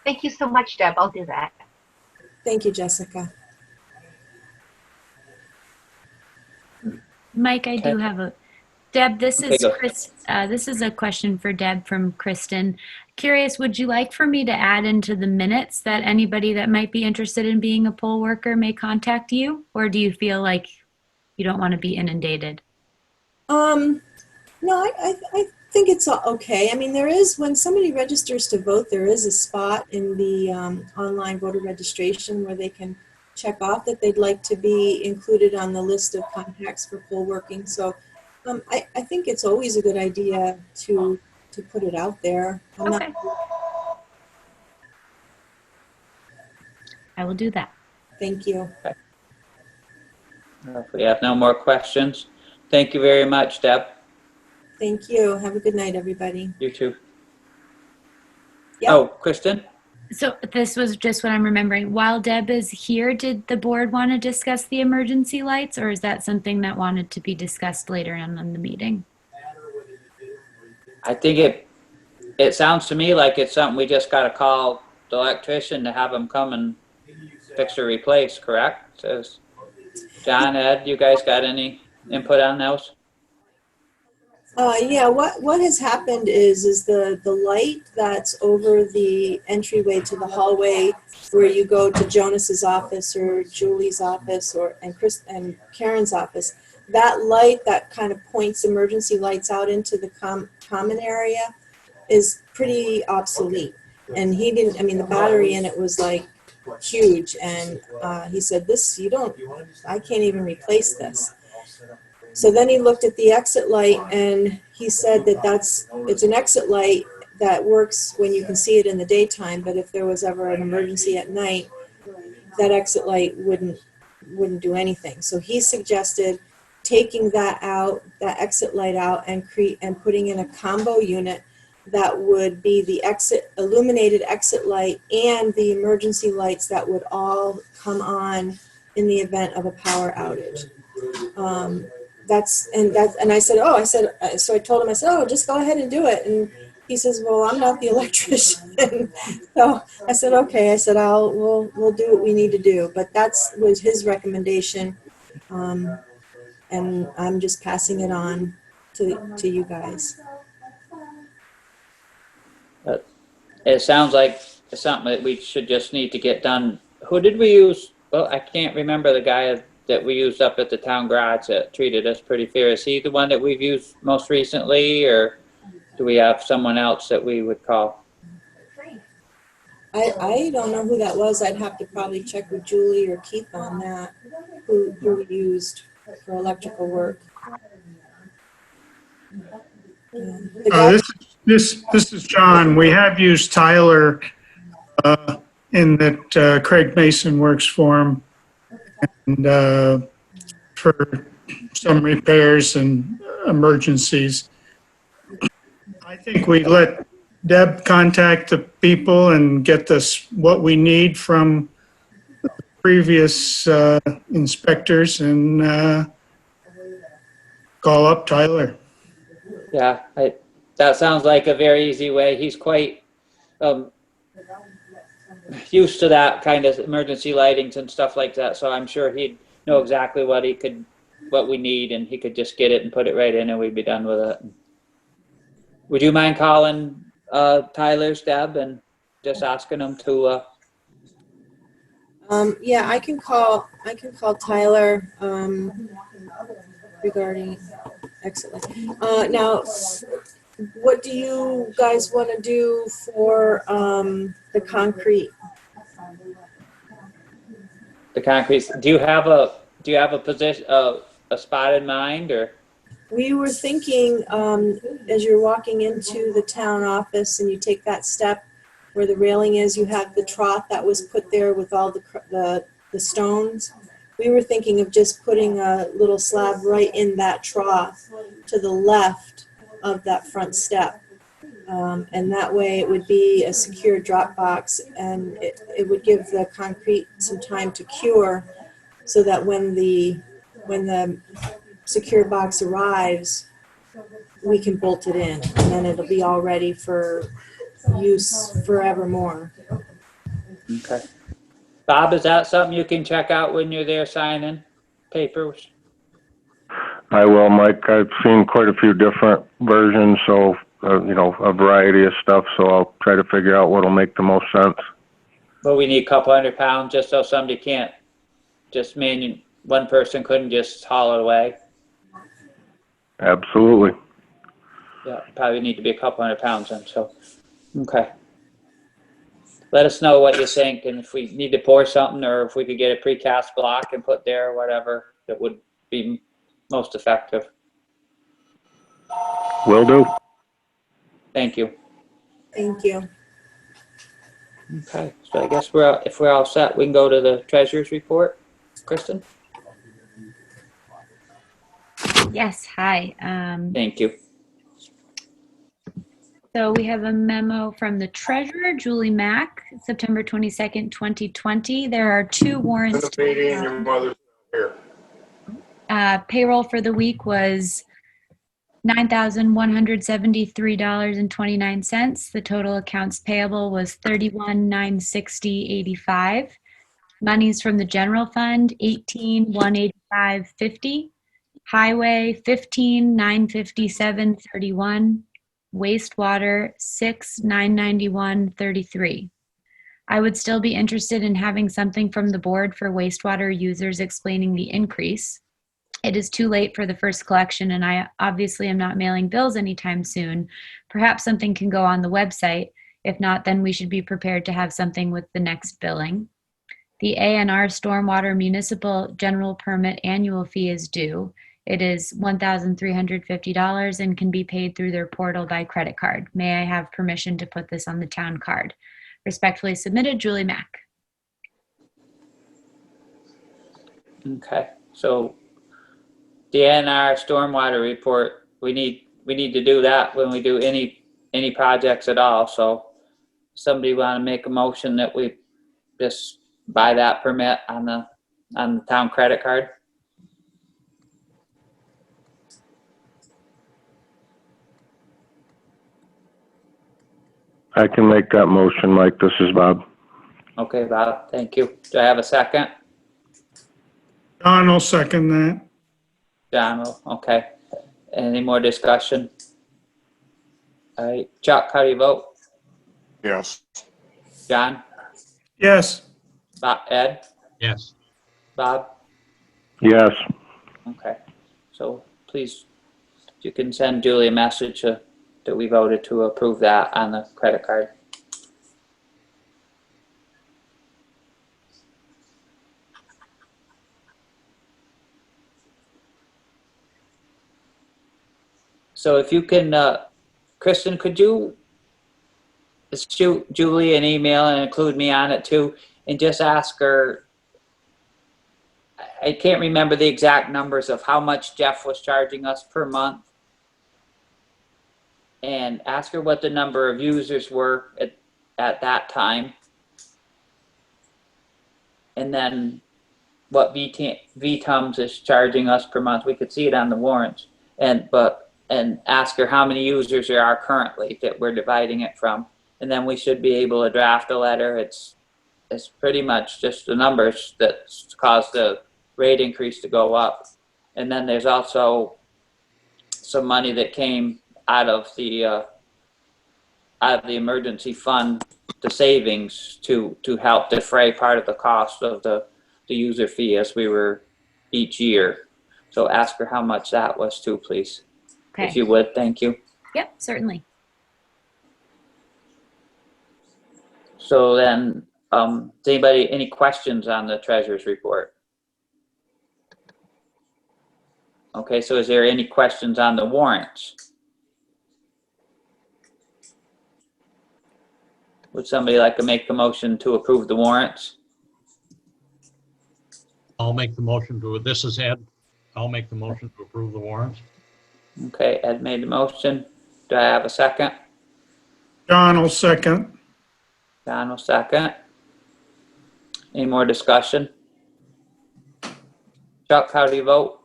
S9: Thank you so much, Deb. I'll do that.
S12: Thank you, Jessica.
S2: Mike, I do have a, Deb, this
S1: Okay,
S2: is
S1: go.
S2: Chris, this is a question for Deb from Kristen. Curious, would you like for me to add into the minutes that anybody that might be interested in being a poll worker may contact you? Or do you feel like you don't want to be inundated?
S12: No, I think it's okay. I mean, there is, when somebody registers to vote, there is a spot in the online voter registration where they can check off that they'd like to be included on the list of contacts for poll working. So I think it's always a good idea to put it out there.
S2: Okay. I will do that.
S12: Thank you.
S1: If we have no more questions, thank you very much, Deb.
S12: Thank you. Have a good night, everybody.
S1: You too.
S12: Yep.
S1: Oh, Kristen?
S2: So this was just what I'm remembering. While Deb is here, did the board want to discuss the emergency lights, or is that something that wanted to be discussed later on in the meeting?
S1: I think it sounds to me like it's something we just got to call the electrician to have him come and fix or replace, correct? So, John, Ed, you guys got any input on those?
S12: Yeah, what has happened is the light that's over the entryway to the hallway where you go to Jonas's office or Julie's office and Karen's office, that light that kind of points emergency lights out into the common area is pretty obsolete. And he didn't, I mean, the battery in it was like huge. And he said, I can't even replace this. So then he looked at the exit light and he said that it's an exit light that works when you can see it in the daytime, but if there was ever an emergency at night, that exit light wouldn't do anything. So he suggested taking that exit light out and putting in a combo unit that would be the illuminated exit light and the emergency lights that would all come on in the event of a power outage. So I told him, I said, just go ahead and do it. And he says, well, I'm not the electrician. So I said, okay. I said, we'll do what we need to do. But was his recommendation. And I'm just passing it on to you guys.
S1: It sounds like it's something that we should just need to get done. Who did we use? Well, I can't remember the guy that we used up at the town garage that treated us pretty fair. Is he the one that we've used most recently, or do we have someone else that we would call?
S12: I don't know who that was. I'd have to probably check with Julie or Keith on that, who we used for electrical work.
S3: This is John. We have used Tyler in that Craig Mason works for him, and for some repairs and emergencies. I think we let Deb contact the people and get this what we need from the previous inspectors and call up Tyler.
S1: Yeah, that sounds like a very easy way. He's quite used to that kind of emergency lightings and stuff like that, so I'm sure he'd know exactly what we need, and he could just get it and put it right in and we'd be done with it. Would you mind calling Tyler's, Deb, and just asking him to
S12: yeah, I can call Tyler regarding exit light. Now, what do you guys want to do for the concrete?
S1: The concrete, do you have a position, a spot in mind, or?
S12: We were thinking, as you're walking into the town office and you take that step where the railing is, you have the trough that was put there with all the stones. We were thinking of just putting a little slab right in that trough to the left of that front step. And that way it would be a secure drop box, and it would give the concrete some time to cure, so that when the secure box arrives, we can bolt it in, and then it'll be all ready for use forevermore.
S1: Okay. Bob, is that something you can check out when you're there signing papers?
S11: I will, Mike. I've seen quite a few different versions, so, a variety of stuff, so I'll try to figure out what'll make the most sense.
S1: Well, we need a couple £100 just so somebody can't one person couldn't just haul it away.
S11: Absolutely.
S1: Yeah, probably need to be a couple £100 then, so, okay. Let us know what you think, and if we need to pour something, or if we could get a precast block and put there, whatever, that would be most effective.
S11: Will do.
S1: Thank you.
S12: Thank you.
S1: Okay, so I guess if we're all set, we can go to the treasurer's report. Kristen?
S2: Yes, hi.
S1: Thank you.
S2: So we have a memo from the treasurer, Julie Mack, September 22nd, 2020. There are 2 warrants.
S4: Your mother's here.
S2: Payroll for the week was $9,173.29. The total accounts payable was $31,960.85. Monies from the general fund, $18,185.50. Highway, $15,957.31. Wastewater, $6,991.33. I would still be interested in having something from the board for wastewater users explaining the increase. It is too late for the first collection, and I obviously am not mailing bills anytime soon. Perhaps something can go on the website. If not, then we should be prepared to have something with the next billing. The A&R Stormwater Municipal General Permit annual fee is due. It is $1,350 and can be paid through their portal by credit card. May I have permission to put this on the town card? Respectfully submitted, Julie Mack.
S1: Okay, so the NR stormwater report, we need to do that when we do any projects at all. So somebody want to make a motion that we just buy that permit on the town credit card?
S11: I can make that motion, Mike. This is Bob.
S1: Okay, Bob, thank you. Do I have a second?
S3: John will second that.
S1: John, okay. Any more discussion? All right, Chuck, how do you vote?
S4: Yes.
S1: John?
S3: Yes.
S1: Bob, Ed?
S8: Yes.
S1: Bob?
S11: Yes.
S1: Okay, so please, you can send Julie a message that we voted to approve that on the credit card. So if you can, Kristen, could you shoot Julie an email and include me on it too, and just ask her, I can't remember the exact numbers of how much Jeff was charging us per month, and ask her what the number of users were at that time, and then what VTUMS is charging us per month. We could see it on the warrants, and ask her how many users there are currently that we're dividing it from, and then we should be able to draft a letter. It's pretty much just the numbers that caused the rate increase to go up, and then there's also some money that came out of the emergency fund, the savings, to help defray part of the cost of the user fee as we were each year. So ask her how much that was too, please.
S2: Okay.
S1: If you would, thank you.
S2: Yep, certainly.
S1: So then does anybody, any questions on the treasurer's report? Okay, so is there any questions on the warrants? Would somebody like to make the motion to approve the warrants?
S8: I'll make the motion to, this is Ed. I'll make the motion to approve the warrants.
S1: Okay, Ed made the motion. Do I have a second?
S3: John will second.
S1: John will second. Any more discussion? Chuck, how do you vote?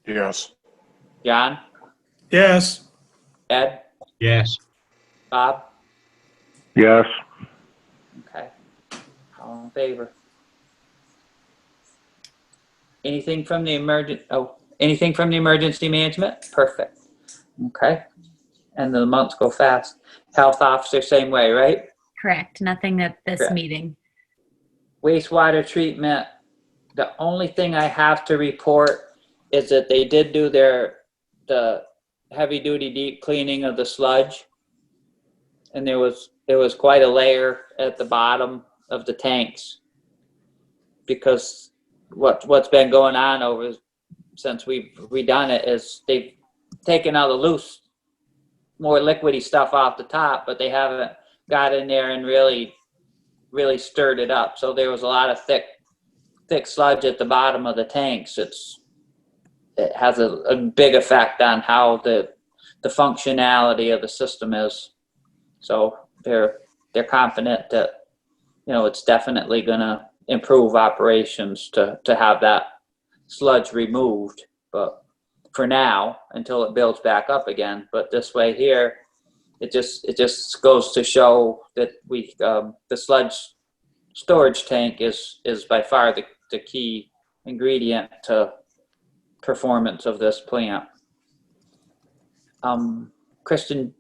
S4: Yes.
S1: John?
S3: Yes.
S1: Ed?
S8: Yes.
S1: Bob?
S11: Yes.
S1: Okay. All in favor? Anything from the anything from the emergency management? Perfect. Okay. And the months go fast. Health officer, same way, right?
S2: Correct. Nothing at this
S1: Correct.
S2: meeting.
S1: Wastewater treatment, the only thing I have to report is that they did do the heavy duty deep cleaning of the sludge. And there was quite a layer at the bottom of the tanks, because what's been going on since we've redone it is they've taken all the loose, more liquidy stuff off the top, but they haven't got in there and really stirred it up. So there was a lot of thick sludge at the bottom of the tanks. It has a big effect on how the functionality of the system is. So they're confident that, it's definitely gonna improve operations to have that sludge removed, but for now, until it builds back up again. But this way here, it just goes to show that the sludge storage tank is by far the key ingredient to performance of this plant. Kristen,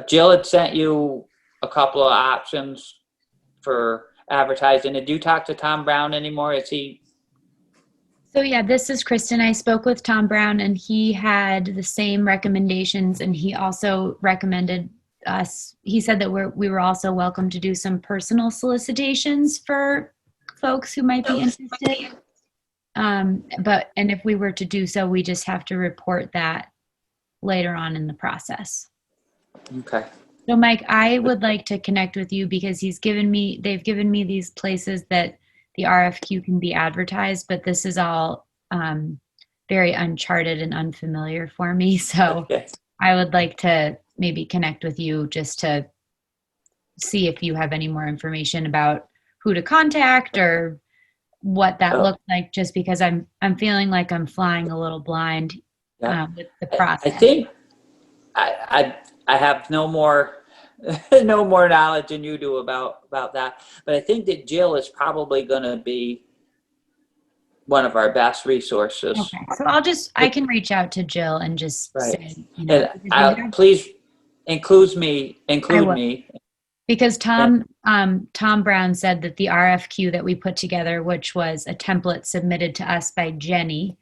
S1: Jill had sent you a couple of options for advertising. Did you talk to Tom Brown anymore? Is he?
S2: So yeah, this is Kristen. I spoke with Tom Brown and he had the same recommendations, and he also recommended us. He said that we were also welcome to do some personal solicitations for folks who might be interested. And if we were to do so, we just have to report that later on in the process.
S1: Okay.
S2: So Mike, I would like to connect with you because they've given me these places that the RFQ can be advertised, but this is all very uncharted and unfamiliar for me. So
S1: Okay.
S2: I would like to maybe connect with you just to see if you have any more information about who to contact or what that looks like, just because I'm feeling like I'm flying a little blind with the process.
S1: I think I have no more knowledge than you do about that, but I think that Jill is probably going to be one of our best resources.
S2: Okay, so I can reach out to Jill and just say,
S1: And please include me.
S2: Because Tom Brown said that the RFQ that we put together, which was a template submitted to us by Jenny,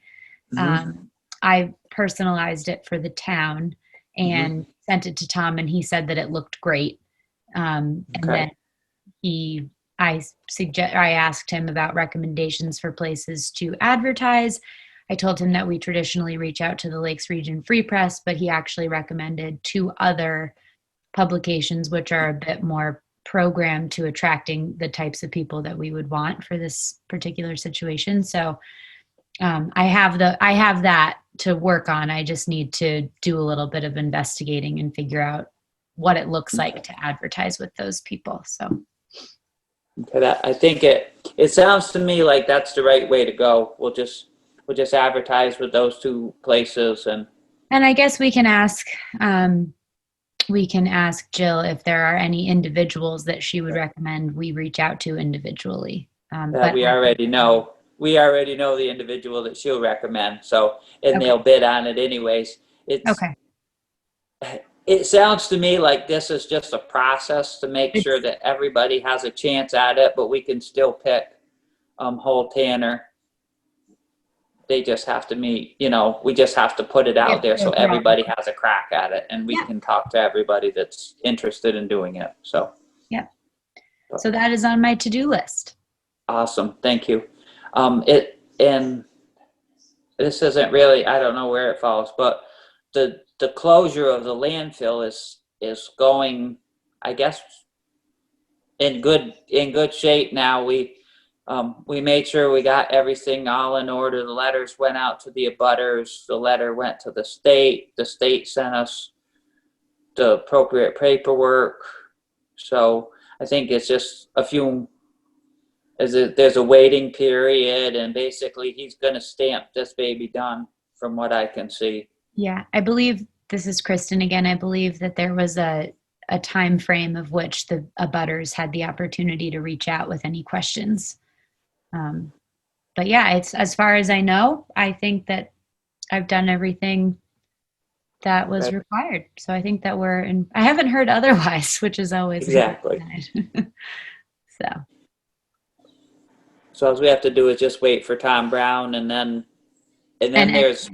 S2: I personalized it for the town and sent it to Tom, and he said that it looked great. And then I asked him about recommendations for places to advertise. I told him that we traditionally reach out to the Lakes Region Free Press, but he actually recommended 2 other publications which are a bit more programmed to attracting the types of people that we would want for this particular situation. So I have that to work on. I just need to do a little bit of investigating and figure out what it looks like to advertise with those people. So
S1: I think it sounds to me like that's the right way to go. We'll just advertise with those 2 places, and
S2: I guess we can ask Jill if there are any individuals that she would recommend we reach out to individually.
S1: But we already know the individual that she'll recommend. So, and they'll bid on it anyways. It sounds to me like this is just a process to make sure that everybody has a chance at it, but we can still pick Whole Tanner. They just have to meet, we just have to put it out there so everybody has a crack at it, and we can talk to everybody that's interested in doing it. So,
S2: So that is on my to-do list.
S1: Awesome, thank you. And this isn't really, I don't know where it falls, but the closure of the landfill is going, I guess, in good shape now. We made sure we got everything all in order. The letters went out to the abutters. The letter went to the state. The state sent us the appropriate paperwork. So I think it's just there's a waiting period, and basically he's going to stamp this baby done from what I can see.
S2: Yeah, I believe, this is Kristen again, I believe that there was a time frame of which the abutters had the opportunity to reach out with any questions. But yeah, it's, as far as I know, I think that I've done everything that was required. So I think that I haven't heard otherwise, which is always
S1: exactly. So all we have to do is just wait for Tom Brown, and then there's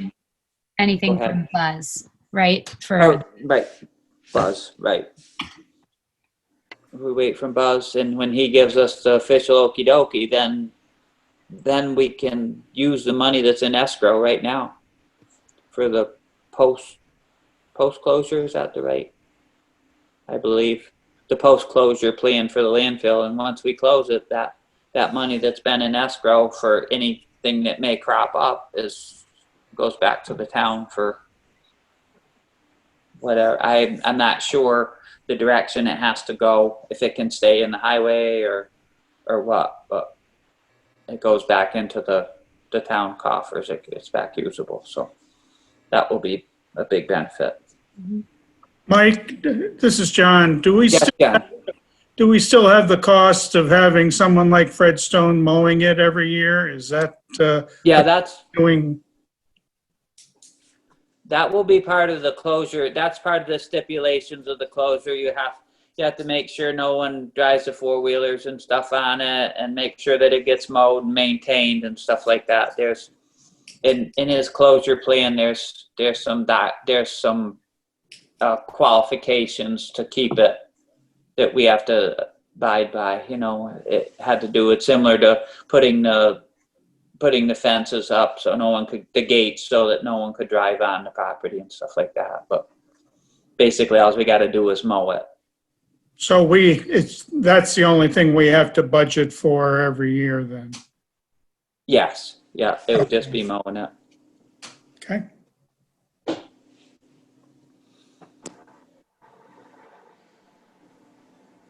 S2: anything from Buzz, right?
S1: Right, Buzz, right. We wait from Buzz, and when he gives us the official okey dokey, then we can use the money that's in escrow right now for the post closure. Is that the right? I believe the post closure plan for the landfill, and once we close it, that money that's been in escrow for anything that may crop up goes back to the town for whatever. I'm not sure the direction it has to go, if it can stay in the highway or what, but it goes back into the town coffers. It gets back usable. So that will be a big benefit.
S3: Mike, this is John. Do we
S1: Yes, John.
S3: do we still have the cost of having someone like Fred Stone mowing it every year? Is that
S1: that will be part of the closure. That's part of the stipulations of the closure. You have to make sure no one drives the four-wheelers and stuff on it, and make sure that it gets mowed and maintained and stuff like that. There's in his closure plan, there's some qualifications to keep it that we have to abide by. You know, it had to do with similar to putting the fences up so the gates so that no one could drive on the property and stuff like that. But basically all we got to do is mow it.
S3: So that's the only thing we have to budget for every year then?
S1: Yes. Yeah. It would just be mowing it.
S3: Okay.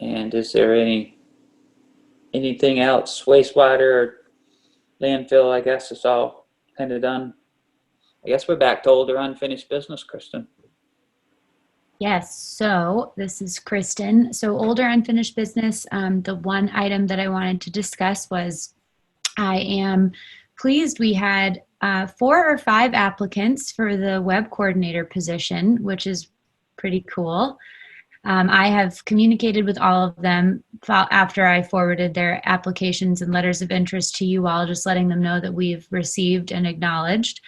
S1: And is there anything else? Wastewater or landfill, I guess it's all kind of done. I guess we're back to older unfinished business, Kristen.
S2: Yes, so this is Kristen. So older unfinished business, the one item that I wanted to discuss was I am pleased we had 4 or 5 applicants for the web coordinator position, which is pretty cool. I have communicated with all of them after I forwarded their applications and letters of interest to you all, just letting them know that we've received and acknowledged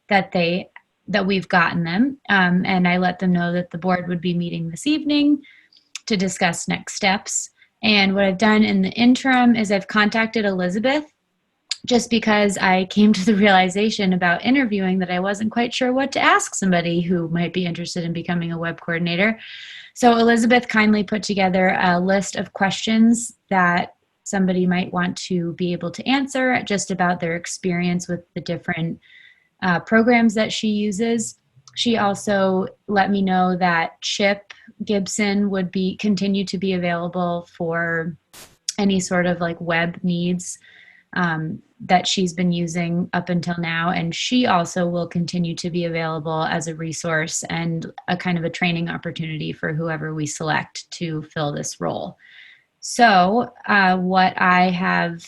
S2: that we've gotten them. And I let them know that the board would be meeting this evening to discuss next steps. And what I've done in the interim is I've contacted Elizabeth, just because I came to the realization about interviewing that I wasn't quite sure what to ask somebody who might be interested in becoming a web coordinator. So Elizabeth kindly put together a list of questions that somebody might want to be able to answer, just about their experience with the different programs that she uses. She also let me know that Chip Gibson would continue to be available for any sort of like web needs that she's been using up until now. And she also will continue to be available as a resource and a kind of a training opportunity for whoever we select to fill this role. So what I have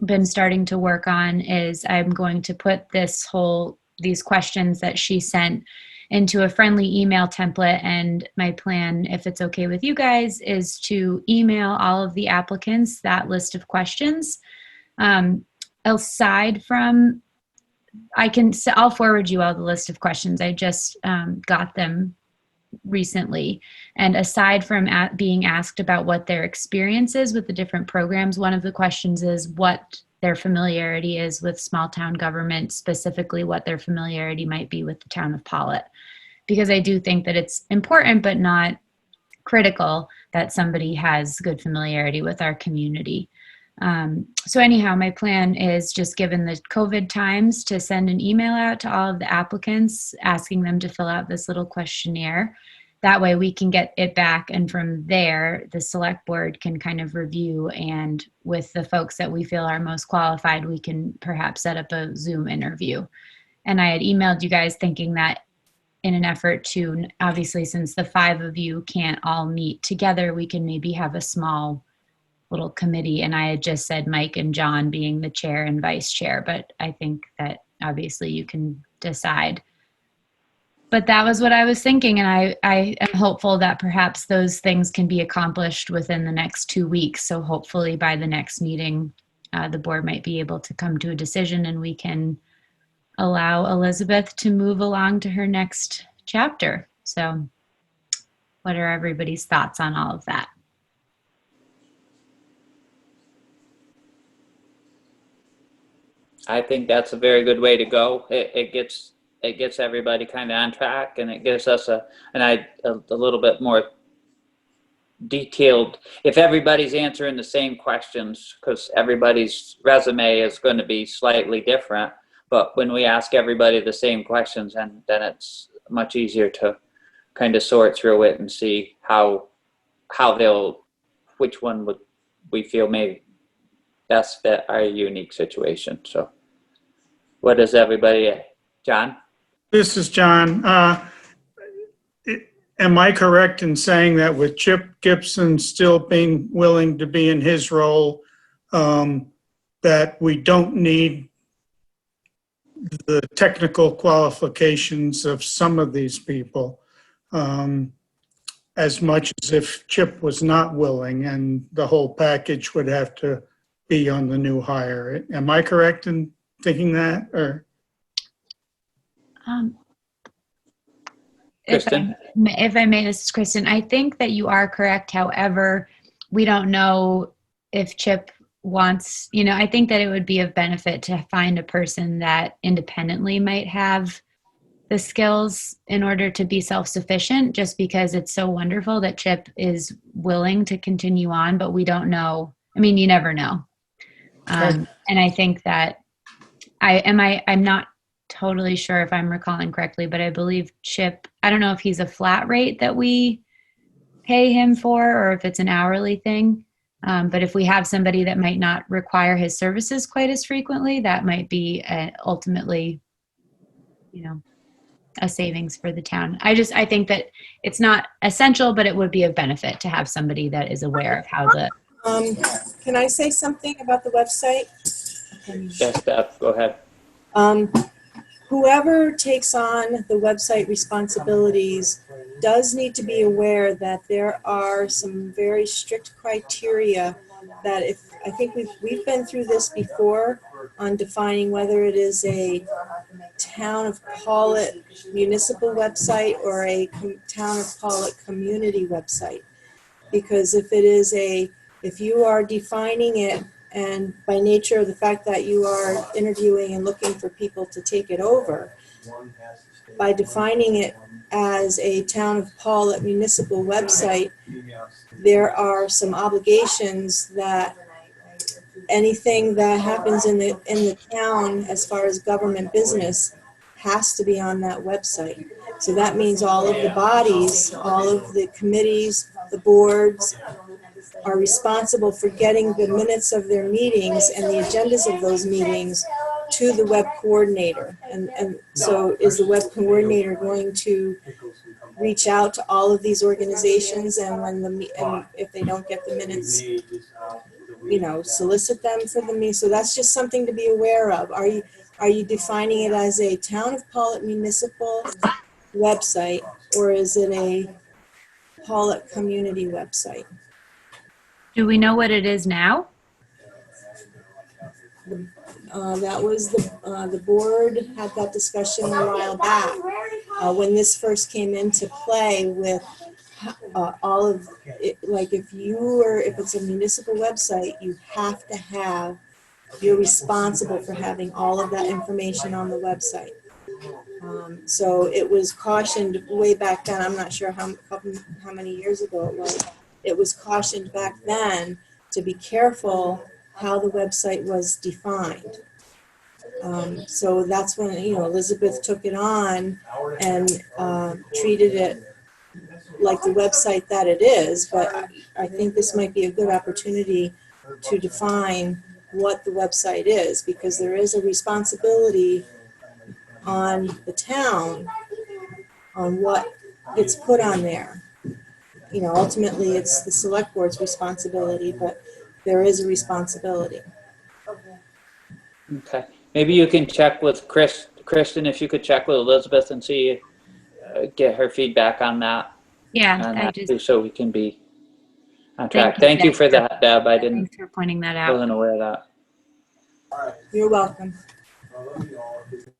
S2: been starting to work on is I'm going to put these questions that she sent into a friendly email template. And my plan, if it's okay with you guys, is to email all of the applicants that list of questions. Aside from, I'll forward you all the list of questions. I just got them recently. And aside from being asked about what their experience is with the different programs, one of the questions is what their familiarity is with small town government, specifically what their familiarity might be with the town of Pawlet. Because I do think that it's important, but not critical, that somebody has good familiarity with our community. So anyhow, my plan is, just given the COVID times, to send an email out to all of the applicants asking them to fill out this little questionnaire. That way we can get it back, and from there the select board can kind of review, and with the folks that we feel are most qualified, we can perhaps set up a Zoom interview. And I had emailed you guys thinking that in an effort to, obviously since the 5 of you can't all meet together, we can maybe have a small little committee. And I had just said Mike and John being the chair and vice chair, but I think that obviously you can decide. But that was what I was thinking, and I am hopeful that perhaps those things can be accomplished within the next 2 weeks. So hopefully by the next meeting, the board might be able to come to a decision, and we can allow Elizabeth to move along to her next chapter. So what are everybody's thoughts on all of that?
S1: I think that's a very good way to go. It gets everybody kind of on track, and it gives us a little bit more detailed, if everybody's answering the same questions, because everybody's resume is going to be slightly different. But when we ask everybody the same questions, and then it's much easier to kind of sort through it and see which one would we feel may best fit our unique situation. So what does everybody, John?
S3: This is John. Am I correct in saying that with Chip Gibson still being willing to be in his role, that we don't need the technical qualifications of some of these people, as much as if Chip was not willing, and the whole package would have to be on the new hire? Am I correct in thinking that, or?
S1: Kristen?
S2: If I may, this is Kristen. I think that you are correct. However, we don't know if Chip wants, I think that it would be of benefit to find a person that independently might have the skills in order to be self-sufficient, just because it's so wonderful that Chip is willing to continue on, but we don't know. I mean, you never know. And I think that I'm not totally sure if I'm recalling correctly, but I believe Chip, I don't know if he's a flat rate that we pay him for, or if it's an hourly thing. But if we have somebody that might not require his services quite as frequently, that might be ultimately, a savings for the town. I think that it's not essential, but it would be of benefit to have somebody that is aware of how the.
S12: Can I say something about the website?
S1: Yes, Steph, go ahead.
S12: Whoever takes on the website responsibilities does need to be aware that there are some very strict criteria that I think we've been through this before on defining whether it is a town of Pawlet municipal website or a town of Pawlet community website. Because if you are defining it, and by nature of the fact that you are interviewing and looking for people to take it over, by defining it as a town of Pawlet municipal website, there are some obligations that anything that happens in the town as far as government business has to be on that website. So that means all of the bodies, all of the committees, the boards, are responsible for getting the minutes of their meetings and the agendas of those meetings to the web coordinator. And so is the web coordinator going to reach out to all of these organizations, and if they don't get the minutes, solicit them for the meeting? So that's just something to be aware of. Are you defining it as a town of Pawlet municipal website, or is it a Pawlet community website?
S2: Do we know what it is now?
S12: That was the board had that discussion a while back. when this first came into play with all of it, like if it's a municipal website, you have to have, you're responsible for having all of that information on the website. So it was cautioned way back then. I'm not sure how many years ago it was. It was cautioned back then to be careful how the website was defined. So that's when, Elizabeth took it on and treated it like the website that it is. But I think this might be a good opportunity to define what the website is, because there is a responsibility on the town on what gets put on there. Ultimately it's the select board's responsibility, but there is a responsibility.
S1: Okay. Maybe you can check with Kristen, if you could check with Elizabeth and see, get her feedback on that.
S2: Yeah,
S1: So we can be on track. Thank you for that, Deb.
S2: Thanks for pointing that out.
S1: Wasn't aware of that.
S12: You're welcome.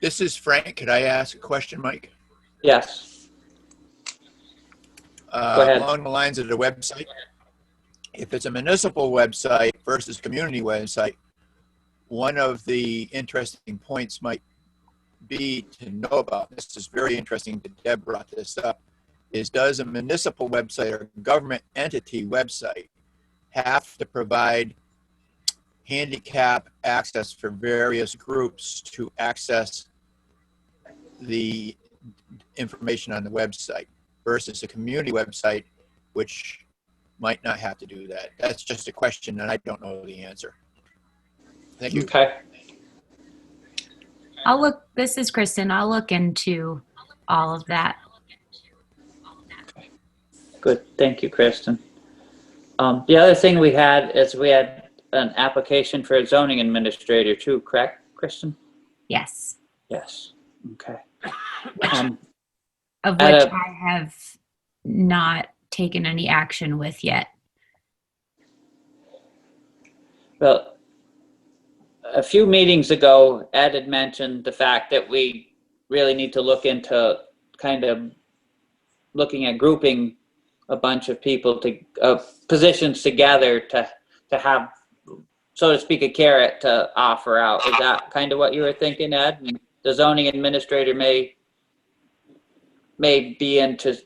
S10: This is Frank. Could I ask a question, Mike?
S1: Yes. Go ahead.
S10: Along the lines of the website, if it's a municipal website versus community website, one of the interesting points might be to know about, this is very interesting that Deb brought this up, is does a municipal website or government entity website have to provide handicap access for various groups to access the information on the website versus a community website, which might not have to do that? That's just a question and I don't know the answer. Thank you.
S1: Okay.
S2: This is Kristen. I'll look into all of that.
S1: Good. Thank you, Kristen. The other thing we had is we had an application for a zoning administrator too, correct, Kristen?
S2: Yes.
S1: Yes. Okay.
S2: Of which I have not taken any action with yet.
S1: Well, a few meetings ago, Ed had mentioned the fact that we really need to look into kind of looking at grouping a bunch of people positions together to have, so to speak, a carrot to offer out. Is that kind of what you were thinking, Ed? And the zoning administrator may be into,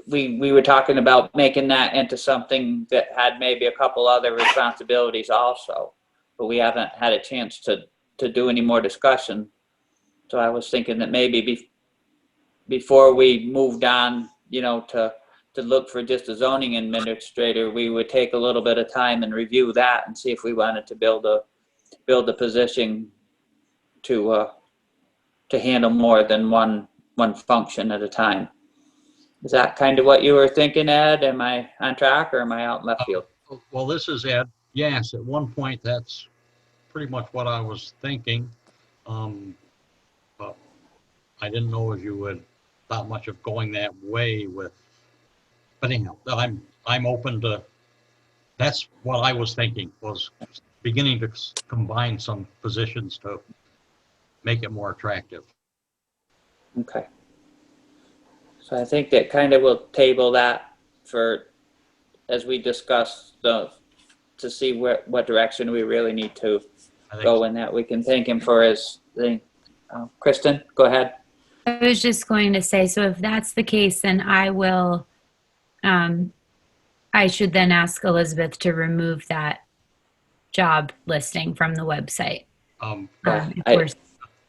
S1: we were talking about making that into something that had maybe a couple other responsibilities also, but we haven't had a chance to do any more discussion. So I was thinking that maybe before we moved on, to look for just a zoning administrator, we would take a little bit of time and review that and see if we wanted to build a position to handle more than one function at a time. Is that kind of what you were thinking, Ed? Am I on track or am I out in left field?
S8: Well, this is Ed. Yes, at one point, that's pretty much what I was thinking. But I didn't know if you had thought much of going that way with, but anyhow, I'm open to, that's what I was thinking, was beginning to combine some positions to make it more attractive.
S1: Okay. So I think that kind of will table that for, as we discuss to see what direction we really need to go in that. We can thank him for his thing. Kristen, go ahead.
S2: I was just going to say, so if that's the case, then I will, I should then ask Elizabeth to remove that job listing from the website.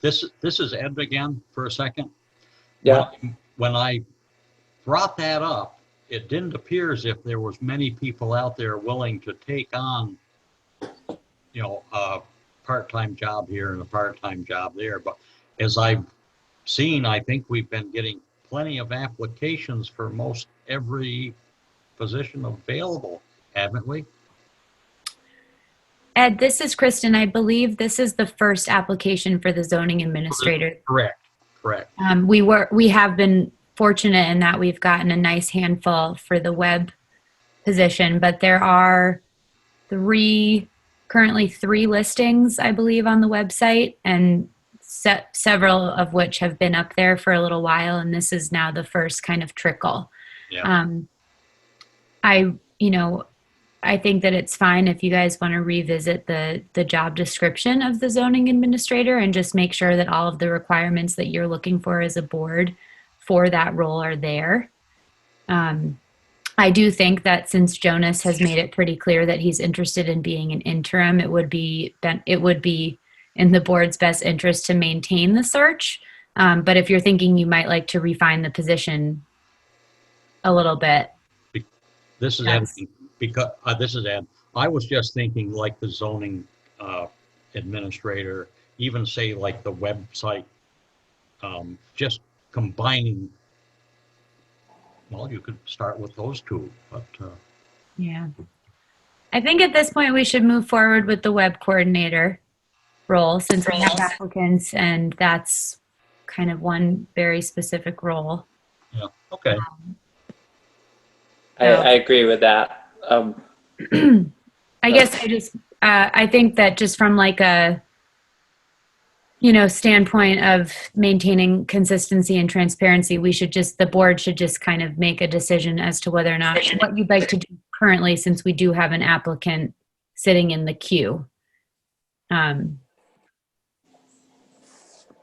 S8: This is Ed again for a second.
S1: Yeah.
S8: When I brought that up, it didn't appear as if there was many people out there willing to take on, a part-time job here and a part-time job there. But as I've seen, I think we've been getting plenty of applications for most every position available, haven't we?
S2: Ed, this is Kristen. I believe this is the first application for the zoning administrator.
S8: Correct.
S2: We have been fortunate in that we've gotten a nice handful for the web position, but there are currently three listings, I believe, on the website, and several of which have been up there for a little while, and this is now the first kind of trickle.
S8: Yeah.
S2: I think that it's fine if you guys want to revisit the job description of the zoning administrator and just make sure that all of the requirements that you're looking for as a board for that role are there. I do think that since Jonas has made it pretty clear that he's interested in being an interim, it would be in the board's best interest to maintain the search. But if you're thinking you might like to refine the position a little bit.
S8: This is
S2: Yes.
S8: Ed, because this is Ed. I was just thinking like the zoning administrator, even say like the website, just combining. Well, you could start with those two, but
S2: Yeah. I think at this point we should move forward with the web coordinator role since we have applicants and that's kind of one very specific role.
S8: yeah, okay.
S1: I agree with that.
S2: I guess I think that just from like a, standpoint of maintaining consistency and transparency, the board should just kind of make a decision as to whether or not what you'd like to do currently, since we do have an applicant sitting in the queue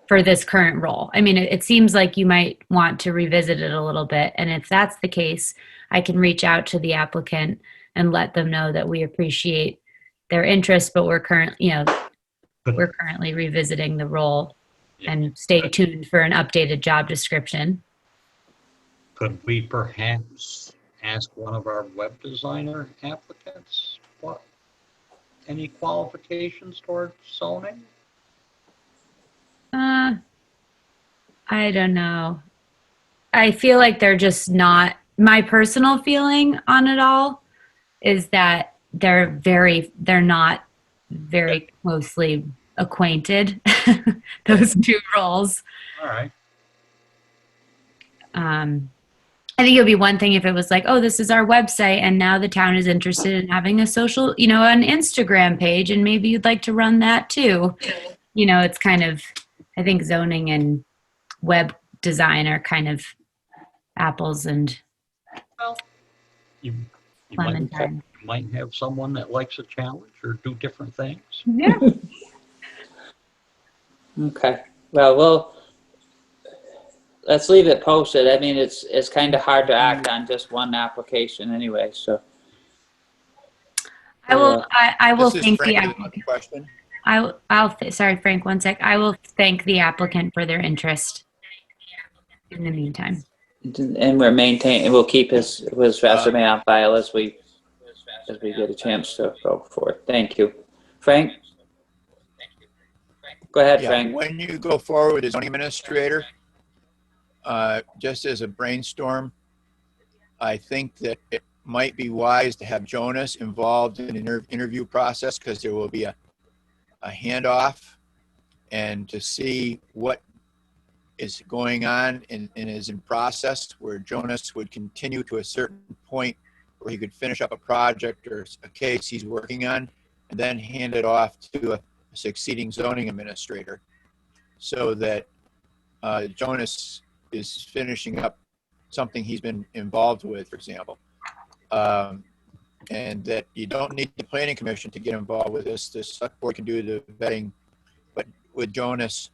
S2: for this current role. I mean, it seems like you might want to revisit it a little bit. And if that's the case, I can reach out to the applicant and let them know that we appreciate their interest, but we're currently revisiting the role, and stay tuned for an updated job description.
S8: Could we perhaps ask one of our web designer applicants what any qualifications toward zoning?
S2: I don't know. I feel like they're just not, my personal feeling on it all is that they're not very closely acquainted, those two roles.
S8: All right.
S2: I think it would be one thing if it was like, oh, this is our website and now the town is interested in having a social, an Instagram page, and maybe you'd like to run that too. It's kind of, I think zoning and web design are kind of apples and
S8: Well, you
S2: clementine.
S8: might have someone that likes a challenge or do different things.
S2: Yeah.
S1: Okay. Well, let's leave it posted. I mean, it's kind of hard to act on just one application anyway, so.
S2: I will
S10: This is
S2: thank
S10: Frank
S2: the
S10: with a
S2: applicant.
S10: question.
S2: Sorry, Frank, one sec. I will thank the applicant for their interest in the meantime.
S1: And we'll keep his resume on file as we get a chance to go forward. Thank you. Frank? Go ahead,
S10: Yeah,
S1: Frank.
S10: when you go forward with the zoning administrator, just as a brainstorm, I think that it might be wise to have Jonas involved in an interview process, because there will be a handoff, and to see what is going on and is in process, where Jonas would continue to a certain point where he could finish up a project or a case he's working on, and then hand it off to a succeeding zoning administrator, so that Jonas is finishing up something he's been involved with, for example. And that you don't need the planning commission to get involved with this. The select board can do the vetting, but with Jonas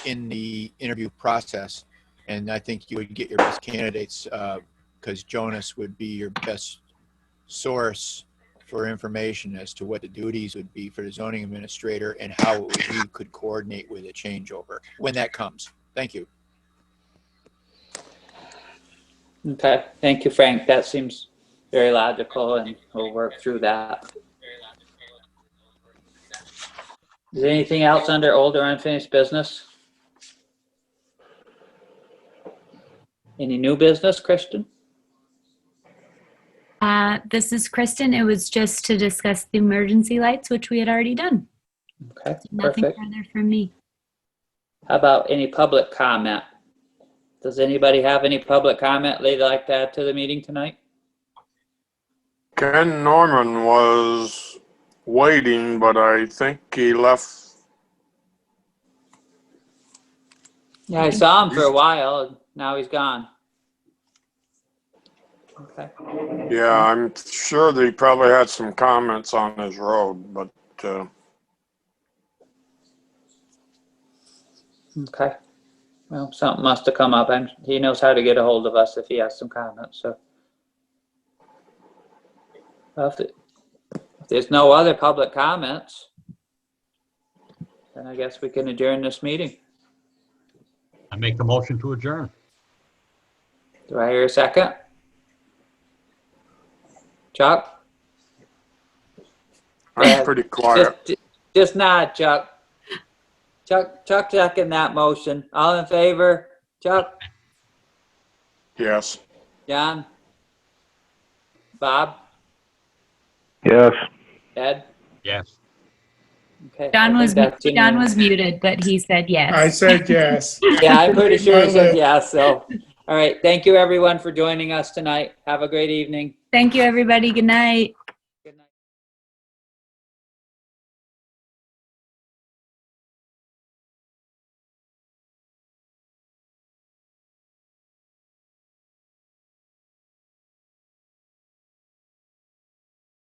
S10: in the interview process, and I think you would get your best candidates, because Jonas would be your best source for information as to what the duties would be for the zoning administrator and how we could coordinate with a changeover when that comes. Thank you.
S1: Okay, thank you, Frank. That seems very logical, and we'll work through that. Is there anything else under old or unfinished business? Any new business, Kristen?
S2: This is Kristen. It was just to discuss the emergency lights, which we had already done.
S1: Okay,
S2: Nothing
S1: perfect.
S2: further from me.
S1: How about any public comment? Does anybody have any public comment they'd like to add to the meeting tonight?
S4: Ken Norman was waiting, but I think he left
S1: Yeah, I saw him for a while, and now he's gone. Okay.
S4: Yeah, I'm sure that he probably had some comments on his road, but
S1: Okay. Well, something must have come up, and he knows how to get a hold of us if he has some comments, so. Well, if there's no other public comments, then I guess we can adjourn this meeting.
S8: I make the motion to adjourn.
S1: Do I hear a second? Chuck?
S4: I'm pretty quiet.
S1: Just nod, Chuck. Chuck second that motion. All in favor? Chuck?
S4: Yes.
S1: John? Bob?
S11: Yes.
S1: Ed?
S8: Yes.
S1: Okay.
S2: John
S1: I
S2: was
S1: think that's
S2: John
S1: unanimous.
S2: was muted, but he said yes.
S3: I said yes.
S1: Yeah, I'm pretty sure he said
S3: Lip.
S1: yes. So, all right. Thank you, everyone, for joining us tonight. Have a great evening.
S2: Thank you, everybody. Good night.